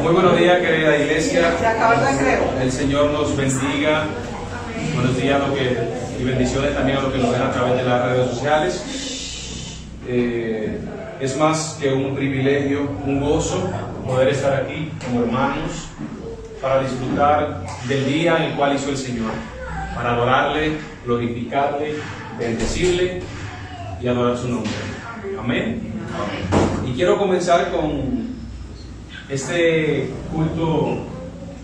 Muy buenos días, querida iglesia. El Señor nos bendiga. Buenos días y bendiciones también a los que nos ven a través de las redes sociales. Es más que un privilegio, un gozo poder estar aquí como hermanos para disfrutar del día en el cual hizo el Señor, para adorarle, glorificarle, bendecirle y adorar su nombre. Amén. Y quiero comenzar con este culto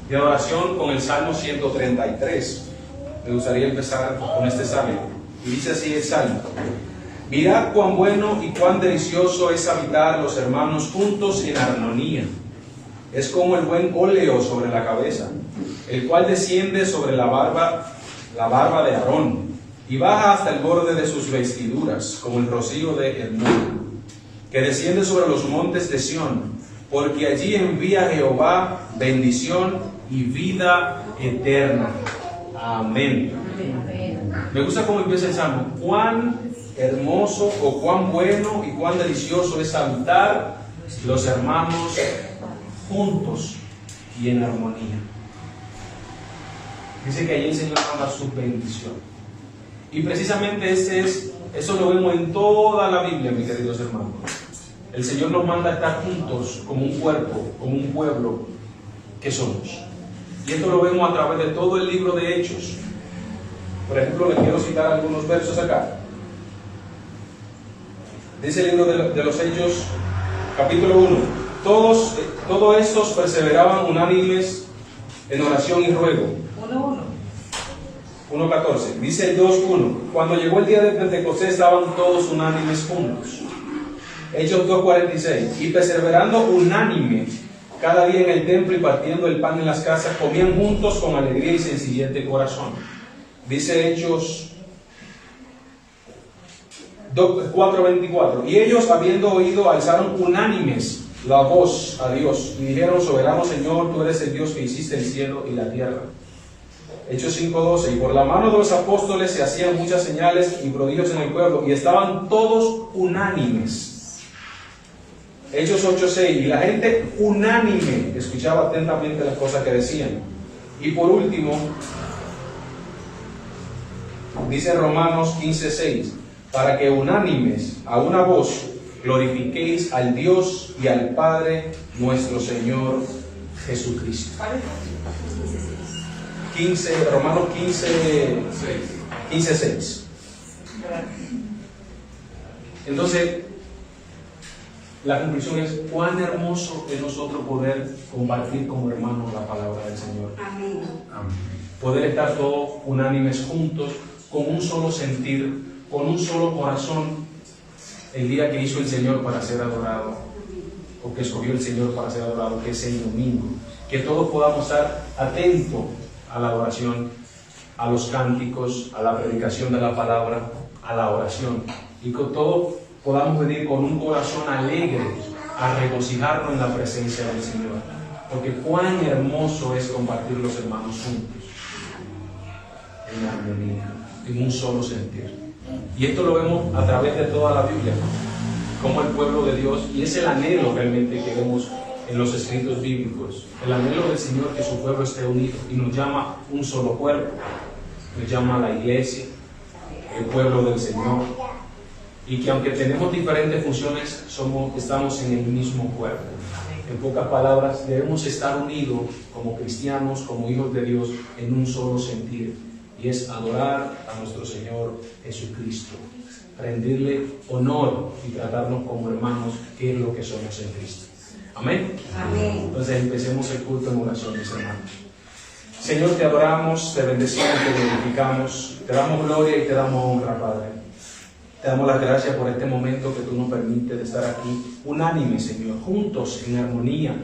de adoración con el Salmo 133. Me gustaría empezar con este salmo. Y dice así el salmo: mirad cuán bueno y cuán delicioso es habitar los hermanos juntos en armonía. Es como el buen óleo sobre la cabeza, el cual desciende sobre la barba de Aarón, y baja hasta el borde de sus vestiduras, como el rocío de Hermón, que desciende sobre los montes de Sión, porque allí envía Jehová bendición y vida eterna. Amén. Me gusta cómo empieza el salmo. Cuán hermoso o cuán bueno y cuán delicioso es habitar los hermanos juntos y en armonía. Dice que allí el Señor manda su bendición. Y precisamente eso lo vemos en toda la Biblia, mis queridos hermanos. El Señor nos manda a estar juntos como un cuerpo, como un pueblo que somos. Y esto lo vemos a través de todo el libro de Hechos. Por ejemplo, les quiero citar algunos versos acá. Dice el libro de los Hechos, capítulo 1. Todos estos perseveraban unánimes en oración y ruego. 1.14. Dice el 2.1. Cuando llegó el día de Pentecostés estaban todos unánimes juntos. Hechos 2.46. Y perseverando unánime cada día en el templo y partiendo el pan en las casas, comían juntos con alegría y sencillez de corazón. Dice Hechos 4.24. Y ellos, habiendo oído, alzaron unánimes la voz a Dios y dijeron: soberano Señor, tú eres el Dios que hiciste el cielo y la tierra. Hechos 5.12. Y por la mano de los apóstoles se hacían muchas señales y prodigios en el pueblo, y estaban todos unánimes. Hechos 8.6. Y la gente unánime escuchaba atentamente las cosas que decían. Y por último, dice Romanos 15.6: para que unánimes a una voz glorifiquéis al Dios y al Padre nuestro Señor Jesucristo. Romanos 15.6. Entonces, la conclusión es: cuán hermoso es nosotros poder compartir como hermanos la palabra del Señor. Amén. Poder estar todos unánimes juntos, con un solo sentir, con un solo corazón, el día que hizo el Señor para ser adorado, o que escogió el Señor para ser adorado, que es el domingo. Que todos podamos estar atentos a la adoración, a los cánticos, a la predicación de la palabra, a la oración, y que todos podamos venir con un corazón alegre a regocijarnos en la presencia del Señor. Porque cuán hermoso es compartir los hermanos juntos, en armonía, en un solo sentir. Y esto lo vemos a través de toda la Biblia, como el pueblo de Dios, y es el anhelo realmente que vemos en los escritos bíblicos, el anhelo del Señor, que su pueblo esté unido, y nos llama un solo cuerpo, nos llama a la iglesia, el pueblo del Señor, y que aunque tenemos diferentes funciones, estamos en el mismo cuerpo. En pocas palabras, debemos estar unidos como cristianos, como hijos de Dios, en un solo sentir, y es adorar a nuestro Señor Jesucristo, rendirle honor y tratarnos como hermanos, que es lo que somos en Cristo. Amén. Amén. Entonces empecemos el culto en oración, mis hermanos. Señor, te adoramos, te bendecimos, te glorificamos, te damos gloria y te damos honra, Padre. Te damos las gracias por este momento que tú nos permites de estar aquí, unánime, Señor, juntos en armonía,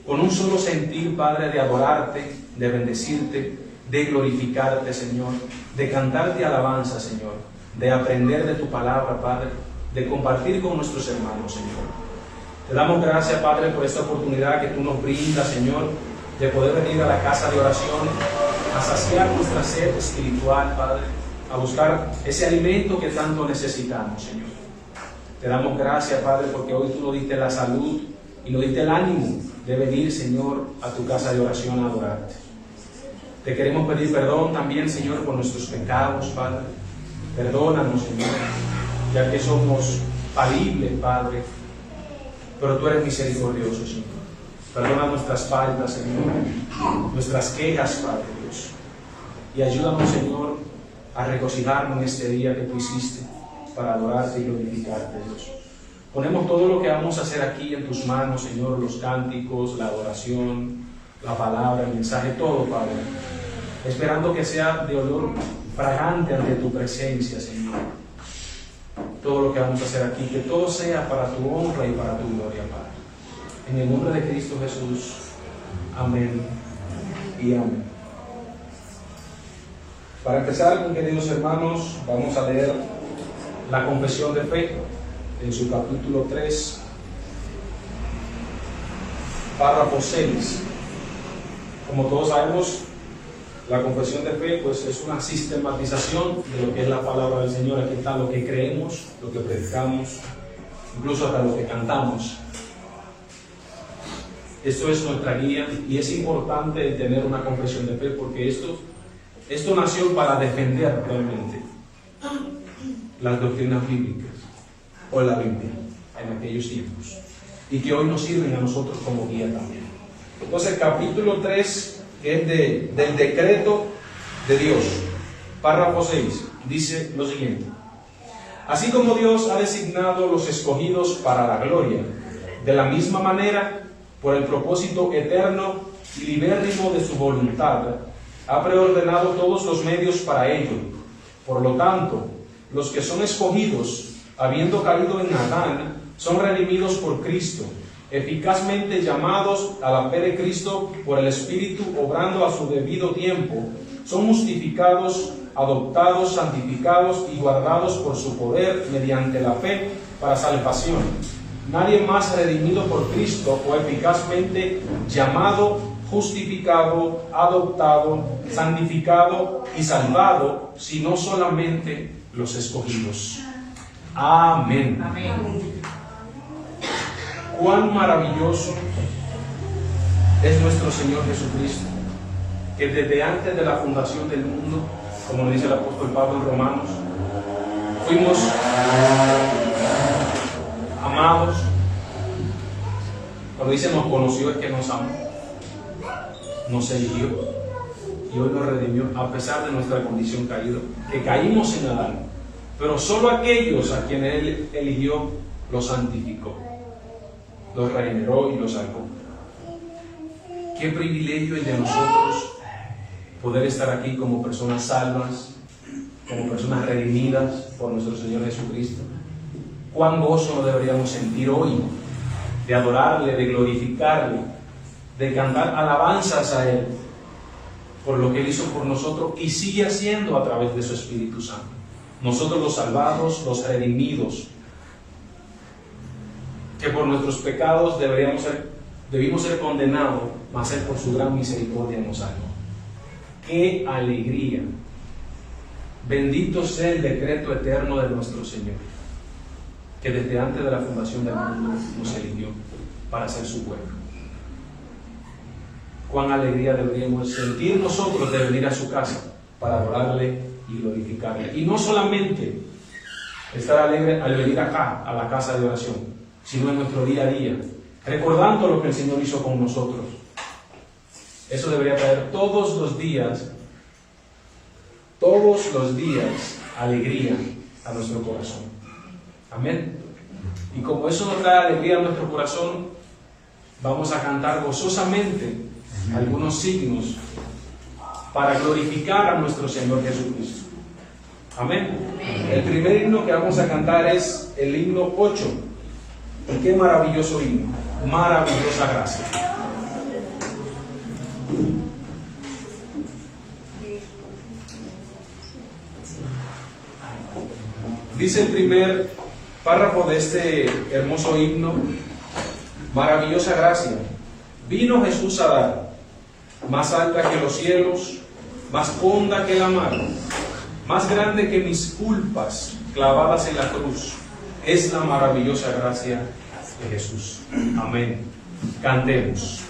con un solo sentir, Padre, de adorarte, de bendecirte, de glorificarte, Señor, de cantarte alabanza, Señor, de aprender de tu palabra, Padre, de compartir con nuestros hermanos, Señor. Te damos gracias, Padre, por esta oportunidad que tú nos brindas, Señor, de poder venir a la casa de oración, a saciar nuestra sed espiritual, Padre, a buscar ese alimento que tanto necesitamos, Señor. Te damos gracias, Padre, porque hoy tú nos diste la salud y nos diste el ánimo de venir, Señor, a tu casa de oración a adorarte. Te queremos pedir perdón también, Señor, por nuestros pecados, Padre. Perdónanos, Señor, ya que somos falibles, Padre, pero tú eres misericordioso, Señor. Perdona nuestras faltas, Señor, nuestras quejas, Padre Dios. Y ayúdanos, Señor, a regocijarnos en este día que tú hiciste para adorarte y glorificarte, Dios. Ponemos todo lo que vamos a hacer aquí en tus manos, Señor, los cánticos, la adoración, la palabra, el mensaje, todo, Padre, esperando que sea de olor fragante ante tu presencia, Señor. Todo lo que vamos a hacer aquí, que todo sea para tu honra y para tu gloria, Padre. En el nombre de Cristo Jesús. Amén y amén. Para empezar, mis queridos hermanos, vamos a leer la Confesión de Fe en su capítulo 3, párrafo 6. Como todos sabemos, la confesión de fe pues, es una sistematización de lo que es la palabra del Señor. Aquí está lo que creemos, lo que predicamos, incluso hasta lo que cantamos. Esto es nuestra guía y es importante tener una confesión de fe porque esto nació para defender realmente las doctrinas bíblicas o la Biblia en aquellos tiempos y que hoy nos sirven a nosotros como guía también. Entonces, capítulo 3 es del decreto de Dios, párrafo 6, dice lo siguiente: así como Dios ha designado los escogidos para la gloria, de la misma manera, por el propósito eterno y libérrimo de su voluntad, ha preordenado todos los medios para ello. Por lo tanto, los que son escogidos, habiendo caído en Adán, son redimidos por Cristo, eficazmente llamados a la fe de Cristo por el Espíritu, obrando a su debido tiempo, son justificados, adoptados, santificados y guardados por su poder mediante la fe para salvación. Nadie más redimido por Cristo o eficazmente llamado, justificado, adoptado, santificado y salvado, sino solamente los escogidos. Amén. Amén. Cuán maravilloso es nuestro Señor Jesucristo, que desde antes de la fundación del mundo, como dice el apóstol Pablo en Romanos, fuimos amados. Cuando dice nos conoció, es que nos amó, nos eligió y hoy nos redimió a pesar de nuestra condición caída, que caímos en Adán, pero solo aquellos a quienes Él eligió los santificó, los regeneró y los salvó. Qué privilegio el de nosotros poder estar aquí como personas salvas, como personas redimidas por nuestro Señor Jesucristo. Cuán gozo nos deberíamos sentir hoy de adorarle, de glorificarle, de cantar alabanzas a Él por lo que Él hizo por nosotros y sigue haciendo a través de su Espíritu Santo. Nosotros los salvados, los redimidos, que por nuestros pecados debimos ser condenados, mas Él por su gran misericordia nos salvó. ¡Qué alegría! Bendito sea el decreto eterno de nuestro Señor, que desde antes de la fundación del mundo nos eligió para ser su pueblo. Cuán alegría deberíamos sentir nosotros de venir a su casa para adorarle y glorificarle. Y no solamente estar alegre al venir acá, a la casa de oración, sino en nuestro día a día, recordando lo que el Señor hizo con nosotros. Eso debería traer todos los días, alegría a nuestro corazón. Amén. Y como eso nos trae alegría a nuestro corazón, vamos a cantar gozosamente algunos signos para glorificar a nuestro Señor Jesucristo. Amén. El primer himno que vamos a cantar es el himno 8. Y qué maravilloso himno, maravillosa gracia. Dice el primer párrafo de este hermoso himno: maravillosa gracia, vino Jesús a dar, más alta que los cielos, más honda que la mar, más grande que mis culpas clavadas en la cruz, es la maravillosa gracia de Jesús. Amén. Cantemos.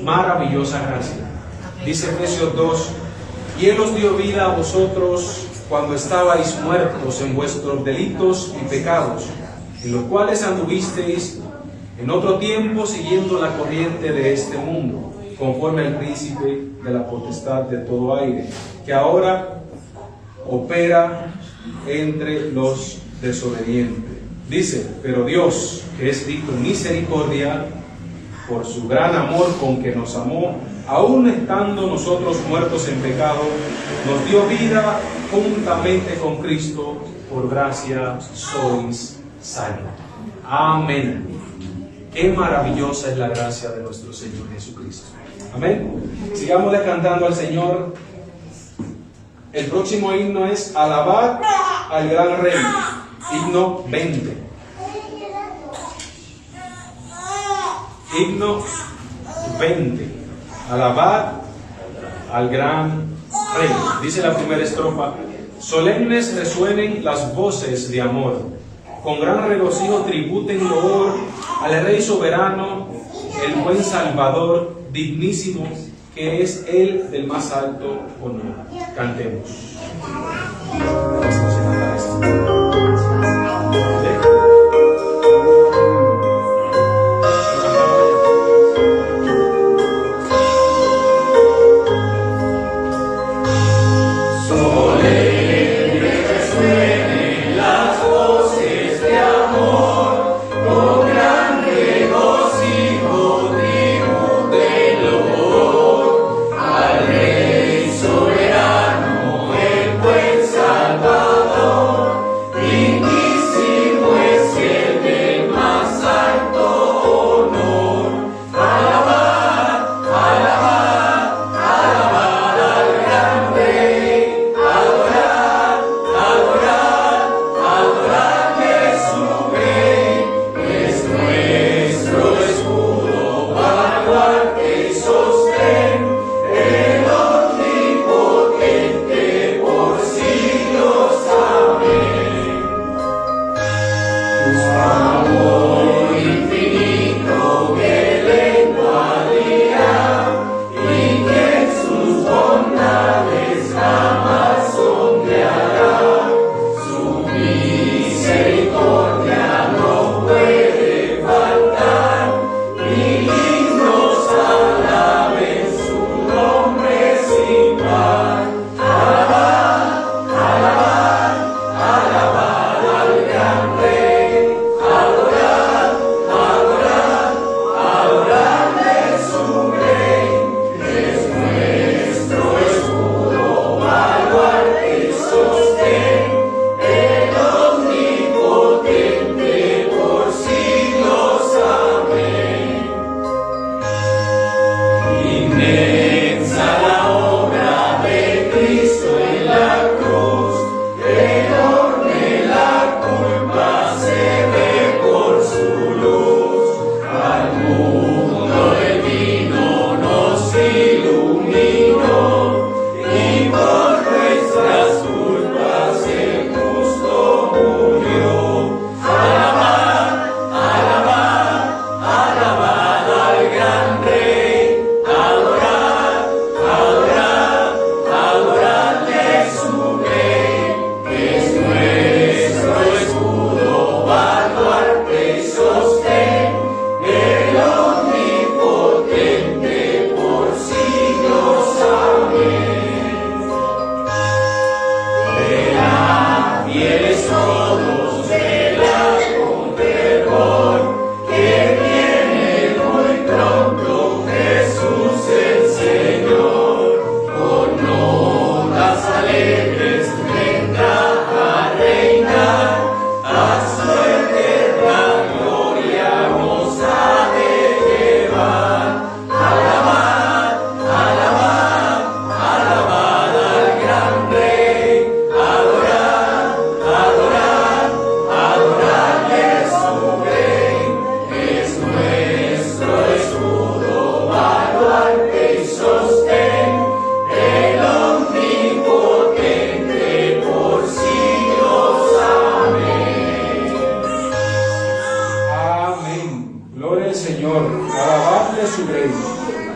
Maravillosa gracia. Dice Efesios 2: y Él os dio vida a vosotros cuando estabais muertos en vuestros delitos y pecados, en los cuales anduvisteis en otro tiempo siguiendo la corriente de este mundo, conforme al príncipe de la potestad de todo aire, que ahora opera entre los desobedientes. Dice: pero Dios, que es rico en misericordia, por su gran amor con que nos amó, aun estando nosotros muertos en pecado, nos dio vida juntamente con Cristo, por gracia sois salvos. Amén. Qué maravillosa es la gracia de nuestro Señor Jesucristo. Amén. Sigámosle cantando al Señor. El próximo himno es Alabad al Gran Rey, himno 20. Himno 20. Alabad al Gran Rey. Dice la primera estrofa: solemnes resuenen las voces de amor, con gran regocijo tributen loor al Rey soberano, el buen Salvador, dignísimo, que es Él del más alto honor. Cantemos.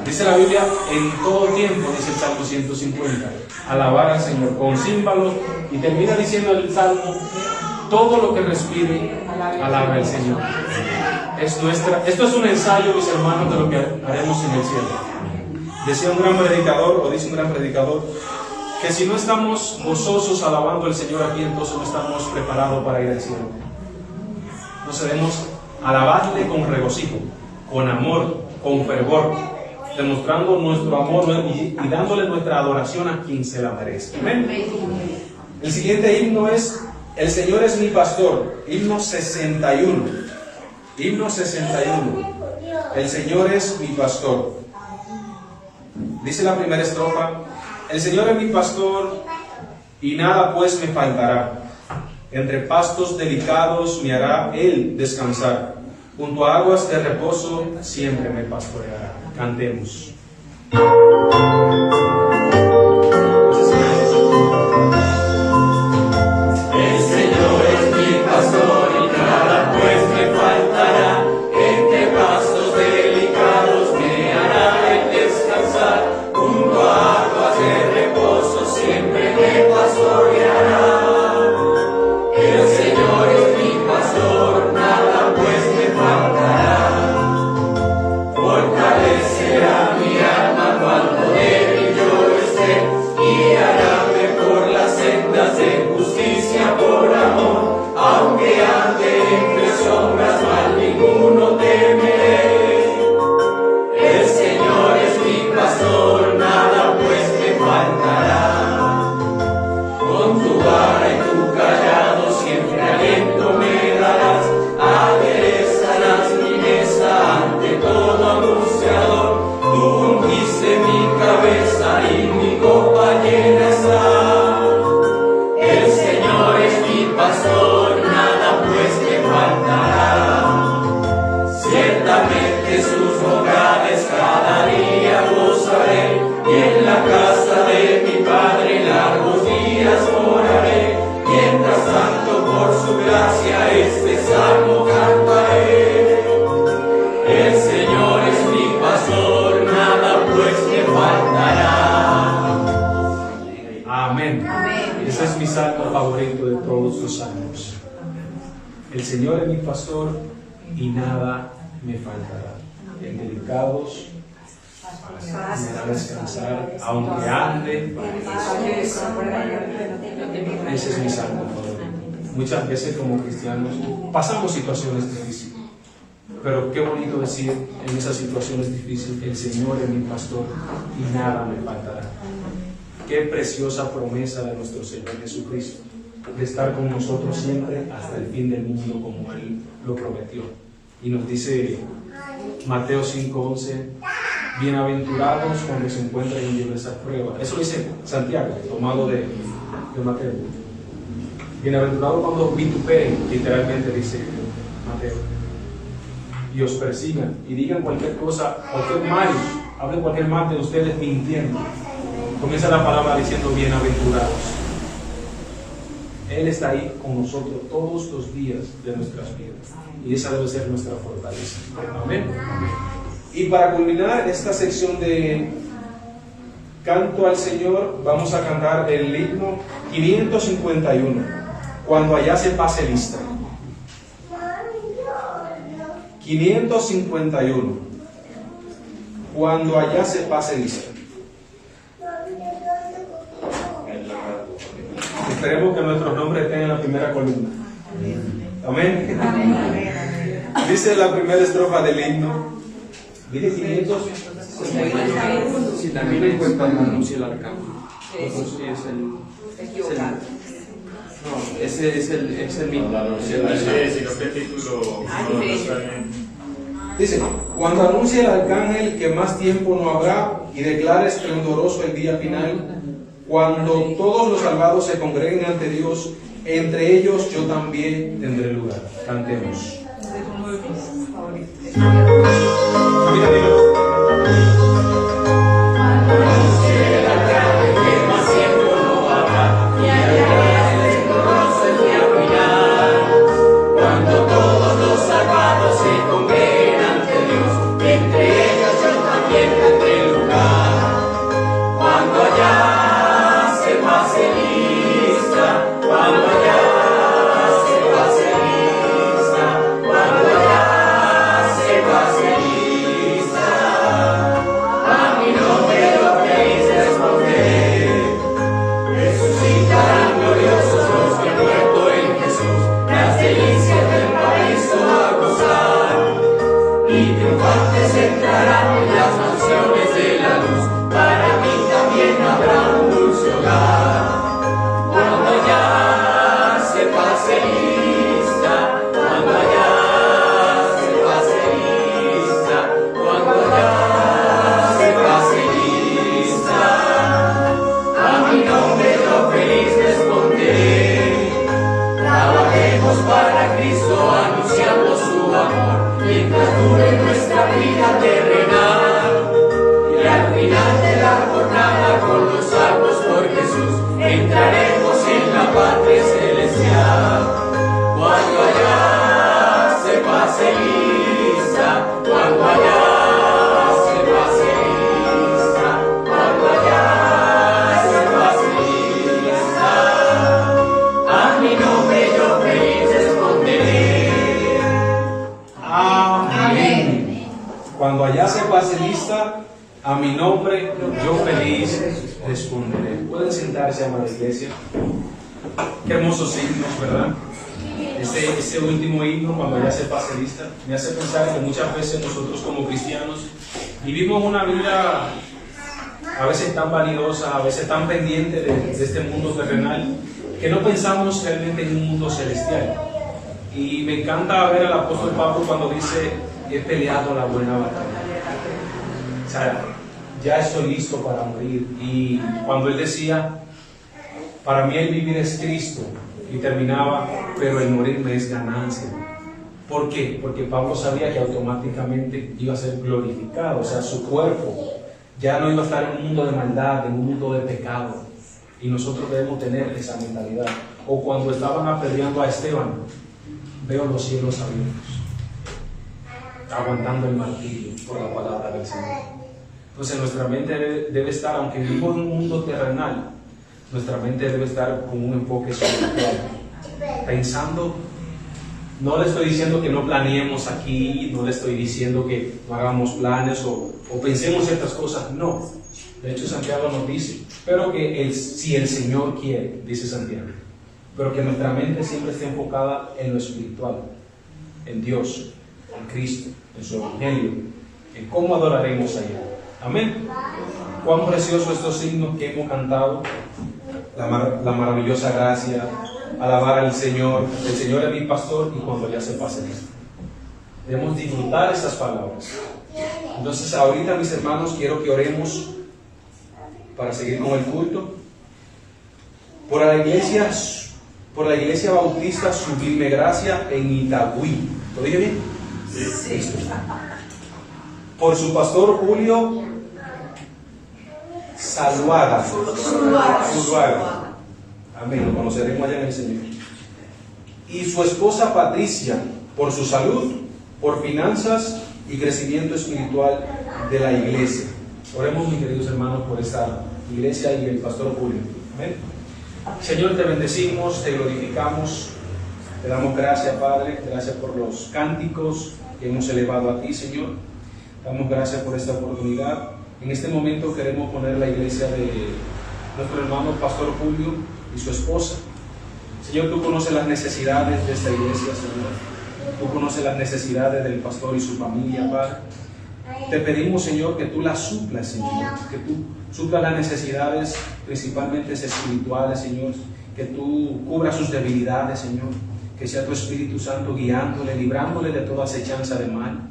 Dice la Biblia, en todo tiempo, dice el Salmo 150, alabar al Señor con címbalos, y termina diciendo el Salmo, todo lo que respire, alaba al Señor. Esto es un ensayo, mis hermanos, de lo que haremos en el cielo. Decía un gran predicador, o dice un gran predicador, que si no estamos gozosos alabando al Señor aquí, entonces no estamos preparados para ir al cielo. Nos debemos alabarle con regocijo, con amor, con fervor, demostrando nuestro amor y dándole nuestra adoración a quien se la merece. Amén. El siguiente himno es El Señor es mi pastor, himno 61. Himno 61. El Señor es mi pastor. Dice la primera estrofa: el Señor es mi pastor y nada pues me faltará. Entre pastos delicados me hará Él descansar. Junto a aguas de reposo siempre me pastoreará. Cantemos. El Señor es mi pastor y nada pues me faltará. Entre pastos delicados me hará Él descansar. Junto a aguas de reposo siempre me pastoreará. todos los salmos. El Señor es mi pastor y nada me faltará. En delicados me hará descansar, aunque ande. Ese es mi salmo favorito. Muchas veces como cristianos pasamos situaciones difíciles, pero qué bonito decir en esas situaciones difíciles: el Señor es mi pastor y nada me faltará. Qué preciosa promesa de nuestro Señor Jesucristo, de estar con nosotros siempre hasta el fin del mundo, como Él lo prometió. Y nos dice Mateo 5:11: bienaventurados cuando se encuentren en diversas pruebas. Eso dice Santiago, tomado de Mateo. Bienaventurados cuando vituperen, literalmente dice Mateo, y os persigan y digan cualquier cosa, cualquier mal, hablen cualquier mal de ustedes mintiendo. Comienza la palabra diciendo bienaventurados. Él está ahí con nosotros todos los días de nuestras vidas, y esa debe ser nuestra fortaleza. Amén. Y para culminar esta sección de canto al Señor, vamos a cantar el himno 551, cuando allá se pase lista. 551, cuando allá se pase lista. Esperemos que nuestros nombres estén en la primera columna. Amén. Dice la primera estrofa del himno. Dice 500. Si también en cuenta el anuncio el arcángel. Sí, ese es el mismo. Dice: cuando anuncie el arcángel que más tiempo no habrá y declare esplendoroso el día final, cuando todos los salvados se congreguen ante Dios, entre ellos yo también tendré lugar. Cantemos. Cuando allá se pase lista, a mi nombre yo feliz responderé. Pueden sentarse, amada iglesia. Qué hermosos himnos, ¿verdad? Este último himno, cuando ya se pase lista, me hace pensar que muchas veces nosotros como cristianos vivimos una vida a veces tan vanidosa, a veces tan pendiente de este mundo terrenal, que no pensamos realmente en un mundo celestial. Y me encanta ver al apóstol Pablo cuando dice: he peleado la buena batalla. O sea, ya estoy listo para morir. Y cuando él decía: para mí el vivir es Cristo, y terminaba: pero el morir me es ganancia. ¿Por qué? Porque Pablo sabía que automáticamente iba a ser glorificado. O sea, su cuerpo ya no iba a estar en un mundo de maldad, en un mundo de pecado. Y nosotros debemos tener esa mentalidad. O cuando estaban apedreando a Esteban: veo los cielos abiertos, aguantando el martirio por la palabra del Señor. Entonces nuestra mente debe estar, aunque vivimos en un mundo terrenal, nuestra mente debe estar con un enfoque espiritual. pensando. No le estoy diciendo que no planeemos aquí, no le estoy diciendo que no hagamos planes o pensemos ciertas cosas, no. De hecho, Santiago nos dice, pero que si el Señor quiere, dice Santiago, pero que nuestra mente siempre esté enfocada en lo espiritual, en Dios, en Cristo, en su Evangelio, en cómo adoraremos a Él. Amén. Cuán preciosos estos signos que hemos cantado, la maravillosa gracia, alabar al Señor, el Señor es mi pastor y cuando ya se pase esto. Debemos disfrutar estas palabras. Entonces ahorita, mis hermanos, quiero que oremos para seguir con el culto. Por la iglesia Bautista Sublime Gracia en Itagüí. ¿Lo dije bien? Sí. Por su pastor Julio Zuluaga. Amén, lo conoceremos allá en el Señor. Y su esposa Patricia, por su salud, por finanzas y crecimiento espiritual de la iglesia. Oremos, mis queridos hermanos, por esta iglesia y el pastor Julio. Amén. Señor, te bendecimos, te glorificamos, te damos gracias, Padre, gracias por los cánticos que hemos elevado a ti, Señor. Damos gracias por esta oportunidad. En este momento queremos poner la iglesia de nuestro hermano Pastor Julio y su esposa. Señor, tú conoces las necesidades de esta iglesia, Señor. Tú conoces las necesidades del pastor y su familia, Padre. Te pedimos, Señor, que tú las suplas, Señor. Que tú suplas las necesidades, principalmente espirituales, Señor. Que tú cubras sus debilidades, Señor. Que sea tu Espíritu Santo guiándole, librándole de toda acechanza de mal.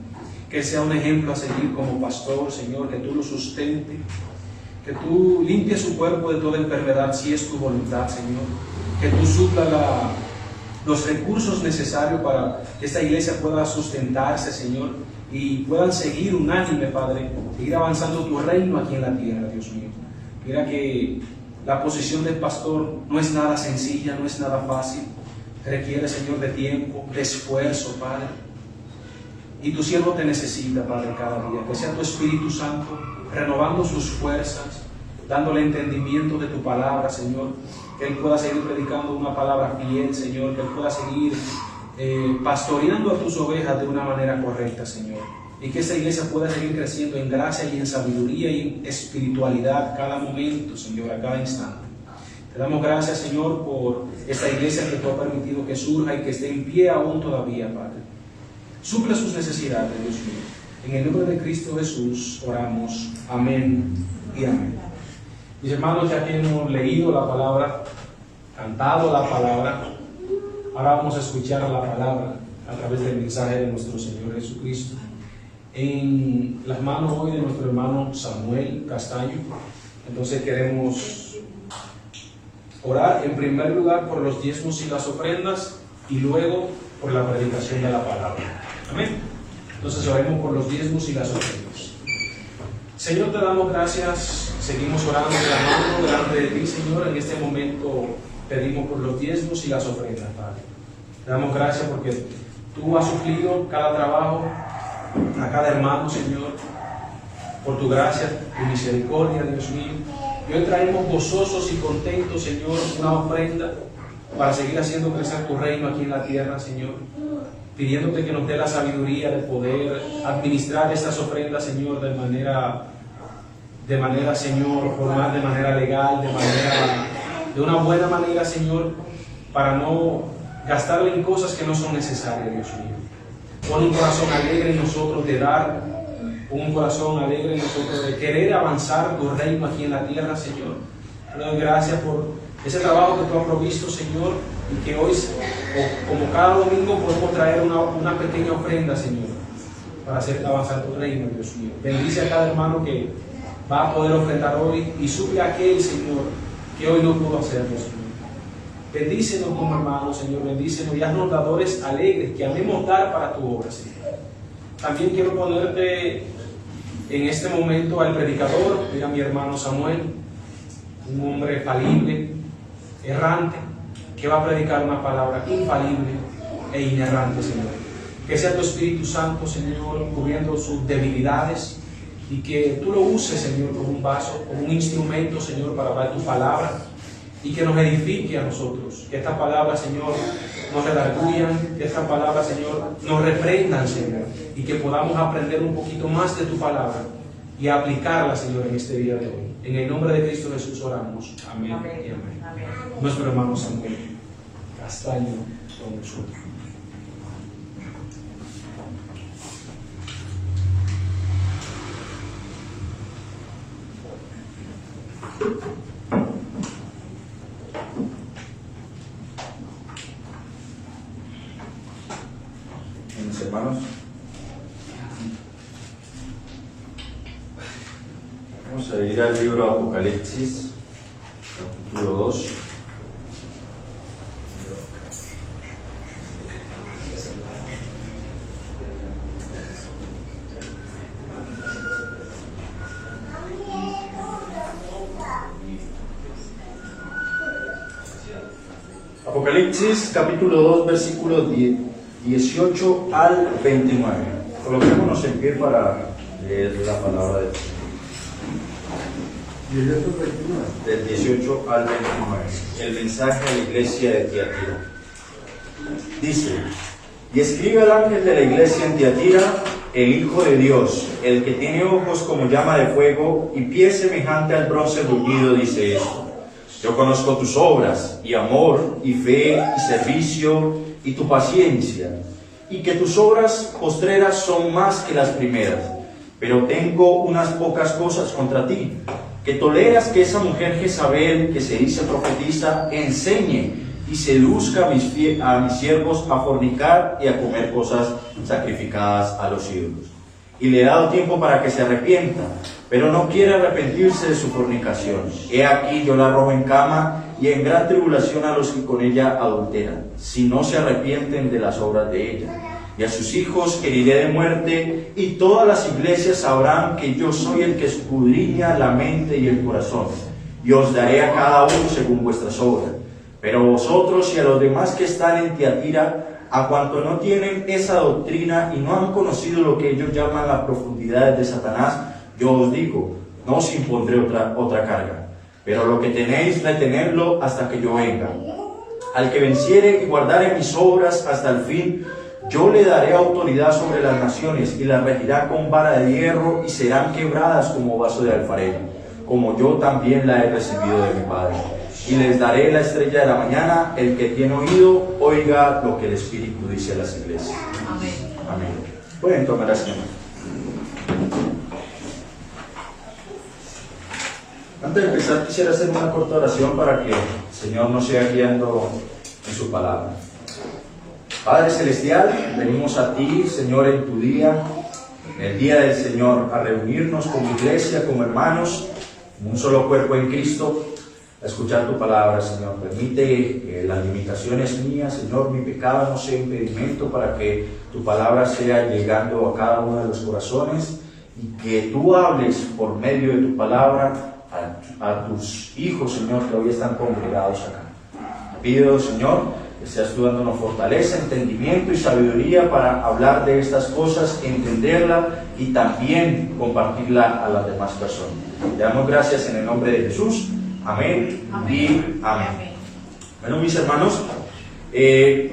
Que sea un ejemplo a seguir como pastor, Señor. Que tú lo sustentes. Que tú limpies su cuerpo de toda enfermedad, si es tu voluntad, Señor. Que tú suplas los recursos necesarios para que esta iglesia pueda sustentarse, Señor, y puedan seguir unánime, Padre, seguir avanzando tu reino aquí en la tierra, Dios mío. Mira que la posición del pastor no es nada sencilla, no es nada fácil. Requiere, Señor, de tiempo, de esfuerzo, Padre. Y tu siervo te necesita, Padre, cada día. Que sea tu Espíritu Santo renovando sus fuerzas, dándole entendimiento de tu palabra, Señor. Que Él pueda seguir predicando una palabra fiel, Señor. Que Él pueda seguir pastoreando a tus ovejas de una manera correcta, Señor. Y que esta iglesia pueda seguir creciendo en gracia y en sabiduría y en espiritualidad cada momento, Señor, a cada instante. Te damos gracias, Señor, por esta iglesia que tú has permitido que surja y que esté en pie aún todavía, Padre. Suple sus necesidades, Dios mío. En el nombre de Cristo Jesús oramos. Amén y amén. Mis hermanos, ya que hemos leído la palabra, cantado la palabra, ahora vamos a escuchar la palabra a través del mensaje de nuestro Señor Jesucristo. En las manos hoy de nuestro hermano Samuel Castaño. Entonces queremos orar en primer lugar por los diezmos y las ofrendas y luego por la predicación de la palabra. Amén. Entonces oremos por los diezmos y las ofrendas. Señor, te damos gracias. Seguimos orando, clamando delante de ti, Señor. En este momento pedimos por los diezmos y las ofrendas, Padre. Te damos gracias porque tú has suplido cada trabajo a cada hermano, Señor, por tu gracia, tu misericordia, Dios mío. Y hoy traemos gozosos y contentos, Señor, una ofrenda para seguir haciendo crecer tu reino aquí en la tierra, Señor. Pidiéndote que nos dé la sabiduría de poder administrar estas ofrendas, Señor, de manera, Señor, formar de manera legal, de una buena manera, Señor, para no gastarle en cosas que no son necesarias, Dios mío. Pon un corazón alegre en nosotros de dar, un corazón alegre en nosotros de querer avanzar tu reino aquí en la tierra, Señor. Te doy gracias por ese trabajo que tú has provisto, Señor, y que hoy, como cada domingo, podemos traer una pequeña ofrenda, Señor, para hacer avanzar tu reino, Dios mío. Bendice a cada hermano que va a poder ofrendar hoy y suple a aquel, Señor, que hoy no pudo hacerlo, Señor. Bendícenos como hermanos, Señor, bendícenos y haznos dadores alegres, que amemos dar para tu obra, Señor. También quiero ponerte en este momento al predicador, mira mi hermano Samuel, un hombre falible, errante, que va a predicar una palabra infalible e inerrante, Señor. Que sea tu Espíritu Santo, Señor, cubriendo sus debilidades y que tú lo uses, Señor, como un vaso, como un instrumento, Señor, para dar tu palabra y que nos edifique a nosotros. Que esta palabra, Señor, nos redarguyan, que esta palabra, Señor, nos reprendan, Señor, y que podamos aprender un poquito más de tu palabra y aplicarla, Señor, en este día de hoy. En el nombre de Cristo Jesús oramos. Amén, amén. Y amén. Amén. Nuestro hermano Samuel Castaño con nosotros. Mis hermanos, vamos a ir al libro Apocalipsis, capítulo 2. Apocalipsis, capítulo 2, versículos 18 al 29. Coloquémonos en pie para leer la palabra de Dios. Del 18 al 29. El mensaje a la iglesia de Tiatira. Dice: y escribe al ángel de la iglesia en Tiatira, el Hijo de Dios, el que tiene ojos como llama de fuego y pies semejante al bronce bruñido, dice esto: yo conozco tus obras, y amor, y fe, y servicio, y tu paciencia, y que tus obras postreras son más que las primeras. Pero tengo unas pocas cosas contra ti, que toleras que esa mujer Jezabel, que se dice profetiza, enseñe y seduzca a mis siervos a fornicar y a comer cosas sacrificadas a los ídolos. Y le he dado tiempo para que se arrepienta, pero no quiere arrepentirse de su fornicación. He aquí yo la arrojo en cama y en gran tribulación a los que con ella adulteran, si no se arrepienten de las obras de ella. Y a sus hijos heriré de muerte, y todas las iglesias sabrán que yo soy el que escudriña la mente y el corazón, y os daré a cada uno según vuestras obras. Pero vosotros y a los demás que están en Tiatira, a cuanto no tienen esa doctrina y no han conocido lo que ellos llaman las profundidades de Satanás, yo os digo, no os impondré otra carga, pero lo que tenéis, retenedlo hasta que yo venga. Al que venciere y guardare mis obras hasta el fin, yo le daré autoridad sobre las naciones, y las regirá con vara de hierro, y serán quebradas como vaso de alfarero, como yo también la he recibido de mi Padre. Y les daré la estrella de la mañana. El que tiene oído, oiga lo que el Espíritu dice a las iglesias. Amén. Amén. Pueden tomar asiento. Antes de empezar, quisiera hacer una corta oración para que el Señor nos siga guiando en su palabra. Padre Celestial, venimos a ti, Señor, en tu día, en el día del Señor, a reunirnos como iglesia, como hermanos, en un solo cuerpo en Cristo, a escuchar tu palabra, Señor. Permite que las limitaciones mías, Señor, mi pecado no sea impedimento para que tu palabra sea llegando a cada uno de los corazones, y que tú hables por medio de tu palabra a tus hijos, Señor, que hoy están congregados acá. Pido, Señor, que seas tú dándonos fortaleza, entendimiento y sabiduría para hablar de estas cosas, entenderla y también compartirla a las demás personas. Te damos gracias en el nombre de Jesús. Amén, amén y amén. Bueno, mis hermanos,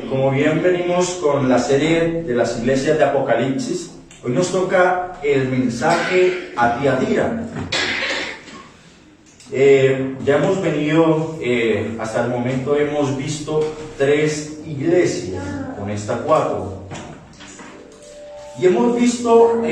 como bien venimos con la serie de las iglesias de Apocalipsis, hoy nos toca el mensaje a Tiatira. Ya hemos venido, hasta el momento hemos visto 3 iglesias, con esta 4. Y hemos visto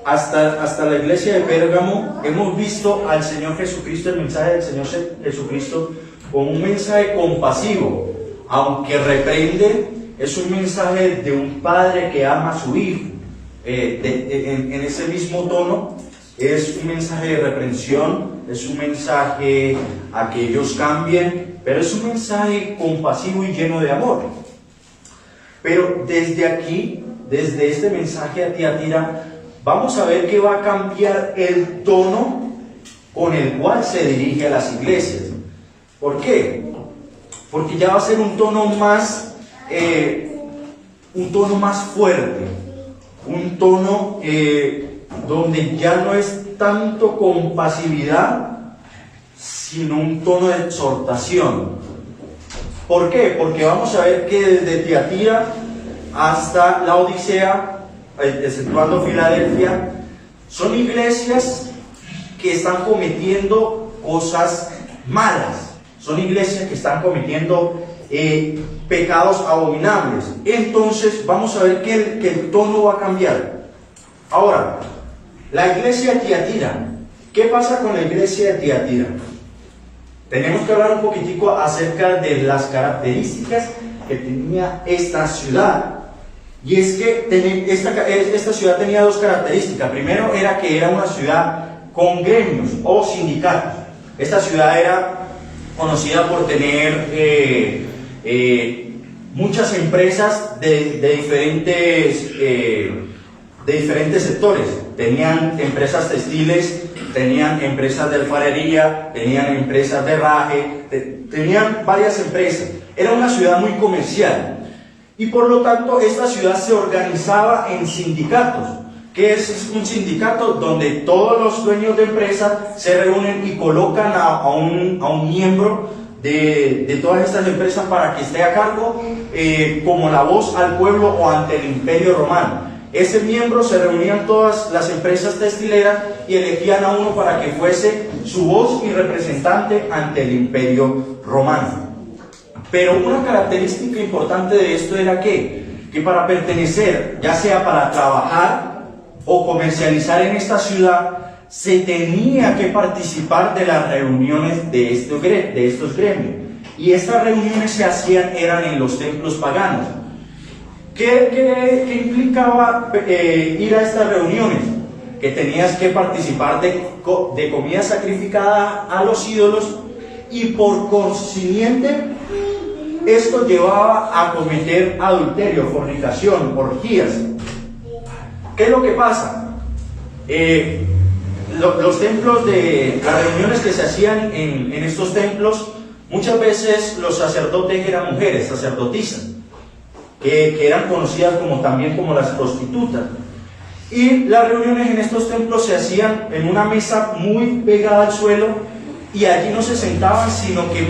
hasta la iglesia de Pérgamo, hemos visto al Señor Jesucristo, el mensaje del Señor Jesucristo, como un mensaje compasivo, aunque reprende, es un mensaje de un padre que ama a su hijo. En ese mismo tono, es un mensaje de reprensión, es un mensaje a que ellos cambien, pero es un mensaje compasivo y lleno de amor. Pero desde aquí, desde este mensaje a Tiatira, vamos a ver que va a cambiar el tono con el cual se dirige a las iglesias. ¿Por qué? Porque ya va a ser un tono más fuerte, un tono donde ya no es tanto compasividad, sino un tono de exhortación. ¿Por qué? Porque vamos a ver que desde Tiatira hasta la Odisea, exceptuando Filadelfia, son iglesias que están cometiendo cosas malas, son iglesias que están cometiendo pecados abominables. Entonces vamos a ver que el tono va a cambiar. Ahora, la iglesia de Tiatira, ¿qué pasa con la iglesia de Tiatira? Tenemos que hablar un poquitico acerca de las características que tenía esta ciudad. Y es que esta ciudad tenía dos características. Primero era que era una ciudad con gremios o sindicatos. Esta ciudad era conocida por tener muchas empresas de diferentes sectores. Tenían empresas textiles, tenían empresas de alfarería, tenían empresas de herraje, tenían varias empresas. Era una ciudad muy comercial. Y por lo tanto esta ciudad se organizaba en sindicatos. ¿Qué es un sindicato? Donde todos los dueños de empresas se reúnen y colocan a un miembro de todas estas empresas para que esté a cargo como la voz al pueblo o ante el Imperio Romano. Ese miembro se reunían todas las empresas textileras y elegían a uno para que fuese su voz y representante ante el Imperio Romano. Pero una característica importante de esto era que para pertenecer, ya sea para trabajar o comercializar en esta ciudad, se tenía que participar de las reuniones de estos gremios. Y estas reuniones se hacían, eran en los templos paganos. ¿Qué implicaba ir a estas reuniones? Que tenías que participar de comida sacrificada a los ídolos y por consiguiente esto llevaba a cometer adulterio, fornicación, orgías. ¿Qué es lo que pasa? Los templos las reuniones que se hacían en estos templos, muchas veces los sacerdotes eran mujeres, sacerdotisas, que eran conocidas también como las prostitutas. Y las reuniones en estos templos se hacían en una mesa muy pegada al suelo, y allí no se sentaban, sino que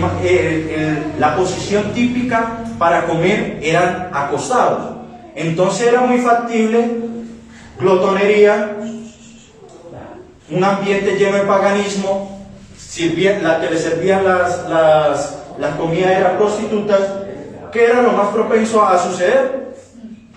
la posición típica para comer eran acostados. Entonces era muy factible glotonería, un ambiente lleno de paganismo, la que le servían las comidas eran prostitutas. ¿Qué era lo más propenso a suceder?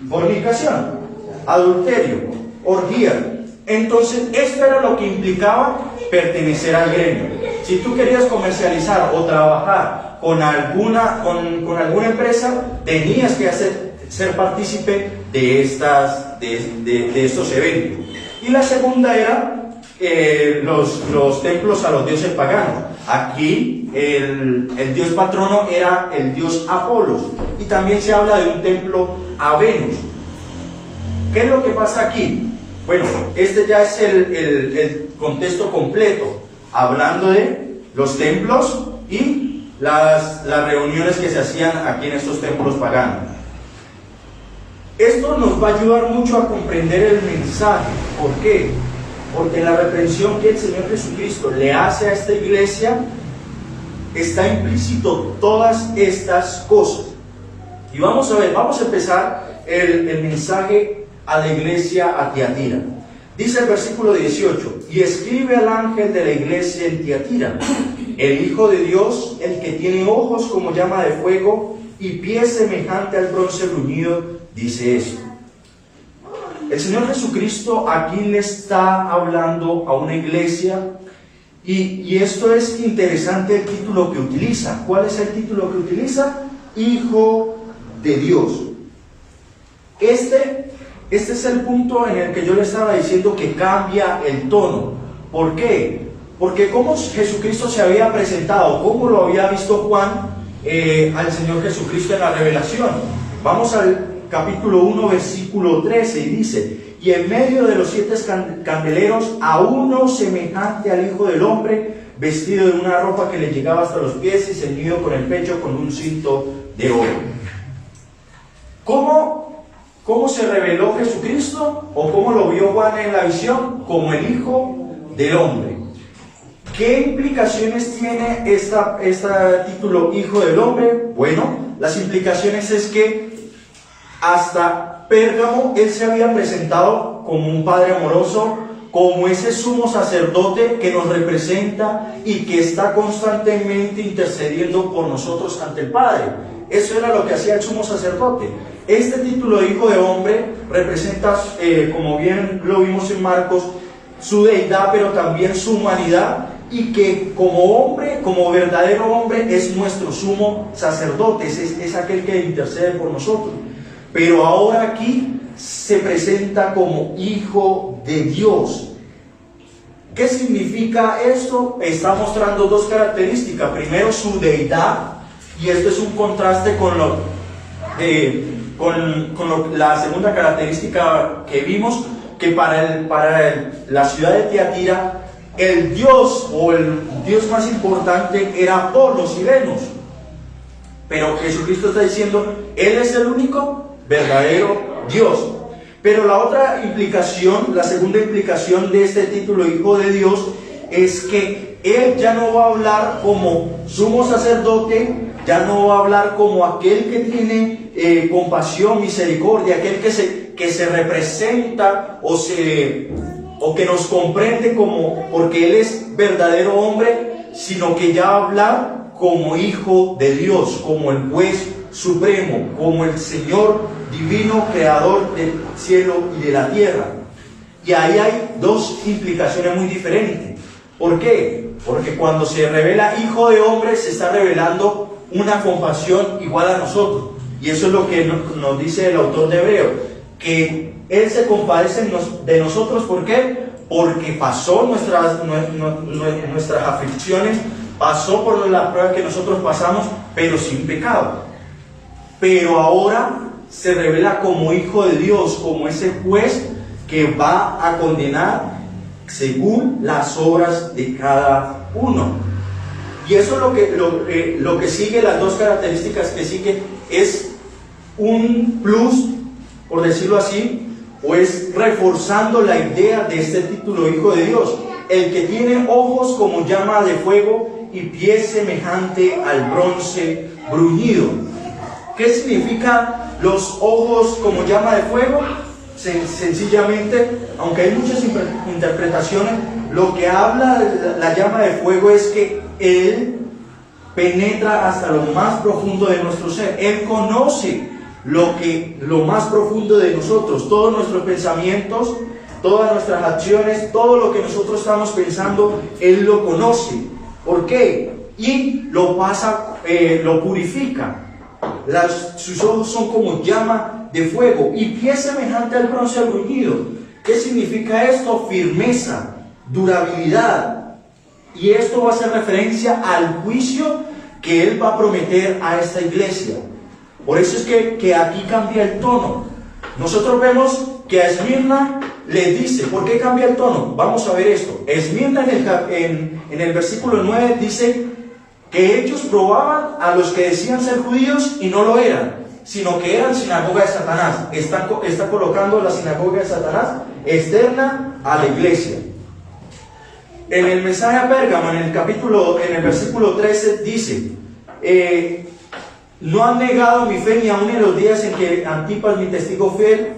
Fornicación, adulterio, orgía. Entonces esto era lo que implicaba pertenecer al gremio. Si tú querías comercializar o trabajar con alguna empresa, tenías que ser partícipe de estos eventos. Y la segunda era los templos a los dioses paganos. Aquí el dios patrono era el dios Apolos, y también se habla de un templo a Venus. ¿Qué es lo que pasa aquí? Bueno, este ya es el contexto completo, hablando de los templos y las reuniones que se hacían aquí en estos templos paganos. Esto nos va a ayudar mucho a comprender el mensaje. ¿Por qué? Porque en la reprensión que el Señor Jesucristo le hace a esta iglesia está implícito todas estas cosas. Y vamos a empezar el mensaje a la iglesia a Tiatira. Dice el versículo 18: y escribe al ángel de la iglesia en Tiatira, el Hijo de Dios, el que tiene ojos como llama de fuego y pies semejante al bronce bruñido, dice esto. El Señor Jesucristo aquí le está hablando a una iglesia, y esto es interesante, el título que utiliza. ¿Cuál es el título que utiliza? Hijo de Dios. Este es el punto en el que yo le estaba diciendo que cambia el tono. ¿Por qué? Porque como Jesucristo se había presentado, como lo había visto Juan al Señor Jesucristo en la revelación. Vamos al capítulo 1, versículo 13, y dice: y en medio de los 7 candeleros a uno semejante al Hijo del Hombre, vestido de una ropa que le llegaba hasta los pies y ceñido con el pecho con un cinto de oro. ¿Cómo se reveló Jesucristo? ¿O cómo lo vio Juan en la visión? Como el Hijo del Hombre. ¿Qué implicaciones tiene este título Hijo del Hombre? Bueno, las implicaciones es que hasta Pérgamo él se había presentado como un padre amoroso, como ese sumo sacerdote que nos representa y que está constantemente intercediendo por nosotros ante el Padre. Eso era lo que hacía el sumo sacerdote. Este título de Hijo de Hombre representa, como bien lo vimos en Marcos, su deidad, pero también su humanidad, y que como hombre, como verdadero hombre, es nuestro sumo sacerdote, es aquel que intercede por nosotros. Pero ahora aquí se presenta como Hijo de Dios. ¿Qué significa esto? Está mostrando dos características. Primero, su deidad, y esto es un contraste con la segunda característica que vimos, que para la ciudad de Tiatira, el dios o el dios más importante era Apolos y Venus. Pero Jesucristo está diciendo, Él es el único verdadero Dios. Pero la otra implicación, la segunda implicación de este título Hijo de Dios, es que Él ya no va a hablar como sumo sacerdote, ya no va a hablar como aquel que tiene compasión, misericordia, aquel que se representa o que nos comprende como porque Él es verdadero hombre, sino que ya va a hablar como Hijo de Dios, como el juez supremo, como el Señor divino, creador del cielo y de la tierra. Y ahí hay dos implicaciones muy diferentes. ¿Por qué? Porque cuando se revela Hijo de Hombre, se está revelando una compasión igual a nosotros. Y eso es lo que nos dice el autor de Hebreo, que Él se compadece de nosotros. ¿Por qué? Porque pasó nuestras aflicciones, pasó por las pruebas que nosotros pasamos, pero sin pecado. Pero ahora se revela como Hijo de Dios, como ese juez que va a condenar según las obras de cada uno. Y eso es lo que sigue, las dos características que sigue, es un plus, por decirlo así, o es reforzando la idea de este título Hijo de Dios. El que tiene ojos como llama de fuego y pies semejante al bronce bruñido. ¿Qué significa los ojos como llama de fuego? Sencillamente, aunque hay muchas interpretaciones, lo que habla la llama de fuego es que Él penetra hasta lo más profundo de nuestro ser. Él conoce lo más profundo de nosotros, todos nuestros pensamientos, todas nuestras acciones, todo lo que nosotros estamos pensando, Él lo conoce. ¿Por qué? Y lo purifica. Sus ojos son como llama de fuego y pie semejante al bronce bruñido. ¿Qué significa esto? Firmeza, durabilidad. Y esto va a hacer referencia al juicio que Él va a prometer a esta iglesia. Por eso es que aquí cambia el tono. Nosotros vemos que a Esmirna le dice, ¿por qué cambia el tono? Vamos a ver esto. Esmirna en el versículo 9 dice que ellos probaban a los que decían ser judíos y no lo eran, sino que eran sinagoga de Satanás. Está colocando la sinagoga de Satanás externa a la iglesia. En el mensaje a Pérgamo, en el versículo 13 dice, no han negado mi fe ni aun en los días en que Antipas, mi testigo fiel,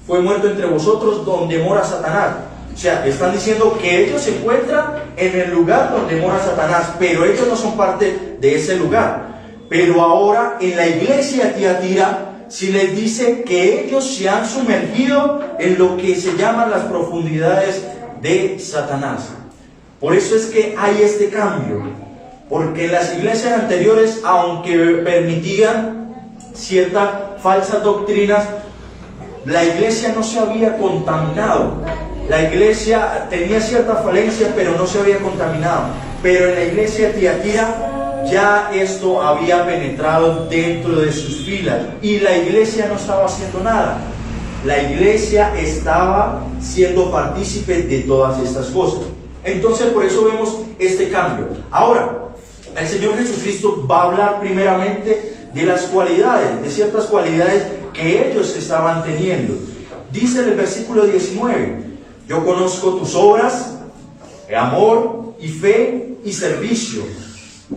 fue muerto entre vosotros, donde mora Satanás. O sea, están diciendo que ellos se encuentran en el lugar donde mora Satanás, pero ellos no son parte de ese lugar. Pero ahora en la iglesia de Tiatira sí les dice que ellos se han sumergido en lo que se llaman las profundidades de Satanás. Por eso es que hay este cambio, porque en las iglesias anteriores, aunque permitían ciertas falsas doctrinas, la iglesia no se había contaminado. La iglesia tenía ciertas falencias, pero no se había contaminado. Pero en la iglesia de Tiatira ya esto había penetrado dentro de sus filas y la iglesia no estaba haciendo nada. La iglesia estaba siendo partícipe de todas estas cosas. Entonces por eso vemos este cambio. Ahora, el Señor Jesucristo va a hablar primeramente de las cualidades, de ciertas cualidades que ellos estaban teniendo. Dice en el versículo 19, yo conozco tus obras, amor, y fe y servicio,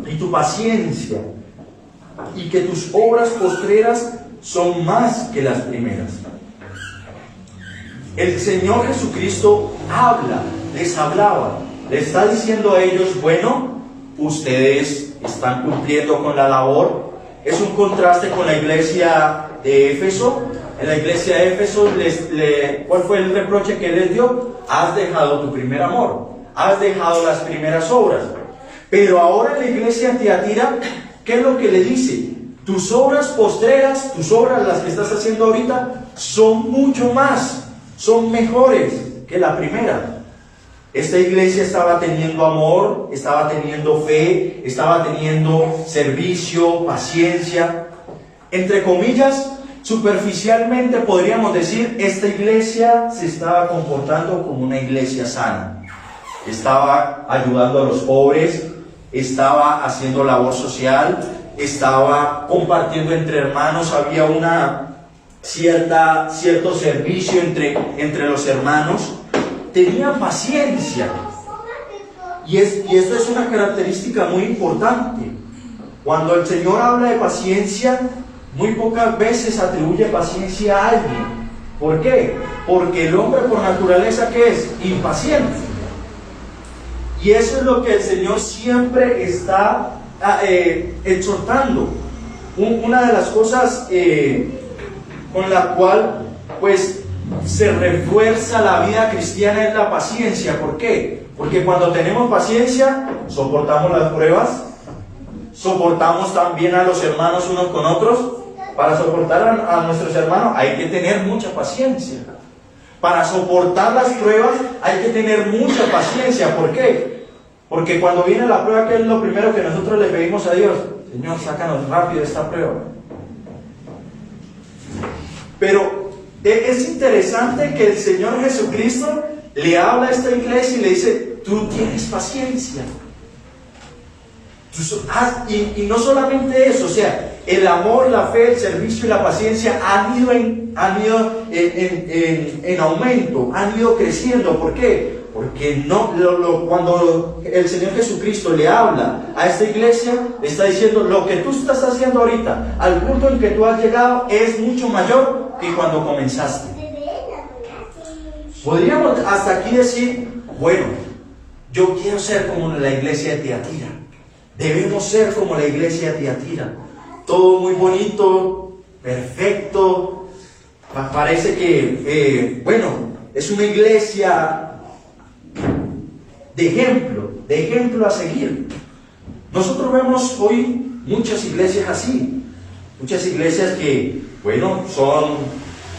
y tu paciencia, y que tus obras postreras son más que las primeras. El Señor Jesucristo les hablaba, le está diciendo a ellos, bueno, ustedes están cumpliendo con la labor. Es un contraste con la iglesia de Éfeso. En la iglesia de Éfeso, ¿cuál fue el reproche que les dio? Has dejado tu primer amor, has dejado las primeras obras. Pero ahora en la iglesia de Tiatira, ¿qué es lo que le dice? Tus obras postreras, tus obras, las que estás haciendo ahorita, son mucho más, son mejores que la primera. Esta iglesia estaba teniendo amor, estaba teniendo fe, estaba teniendo servicio, paciencia. Entre comillas, superficialmente podríamos decir, esta iglesia se estaba comportando como una iglesia sana. Estaba ayudando a los pobres, estaba haciendo labor social, estaba compartiendo entre hermanos, había cierto servicio entre los hermanos. Tenían paciencia. Y esto es una característica muy importante. Cuando el Señor habla de paciencia, muy pocas veces atribuye paciencia a alguien. ¿Por qué? Porque el hombre por naturaleza, ¿qué es? Impaciente. Y eso es lo que el Señor siempre está exhortando. Una de las cosas con la cual pues se refuerza la vida cristiana es la paciencia. ¿Por qué? Porque cuando tenemos paciencia, soportamos las pruebas, soportamos también a los hermanos unos con otros. Para soportar a nuestros hermanos hay que tener mucha paciencia. Para soportar las pruebas hay que tener mucha paciencia. ¿Por qué? Porque cuando viene la prueba, ¿qué es lo primero que nosotros le pedimos a Dios? Señor, sácanos rápido de esta prueba. Pero es interesante que el Señor Jesucristo le habla a esta iglesia y le dice, tú tienes paciencia. Y no solamente eso, o sea, el amor, la fe, el servicio y la paciencia han ido en aumento, han ido creciendo. ¿Por qué? Porque cuando el Señor Jesucristo le habla a esta iglesia, le está diciendo, lo que tú estás haciendo ahorita, al punto en que tú has llegado, es mucho mayor que cuando comenzaste. Podríamos hasta aquí decir, bueno, yo quiero ser como la iglesia de Tiatira. Debemos ser como la iglesia de Tiatira. Todo muy bonito, perfecto. Parece que, es una iglesia de ejemplo a seguir. Nosotros vemos hoy muchas iglesias así. Muchas iglesias que, son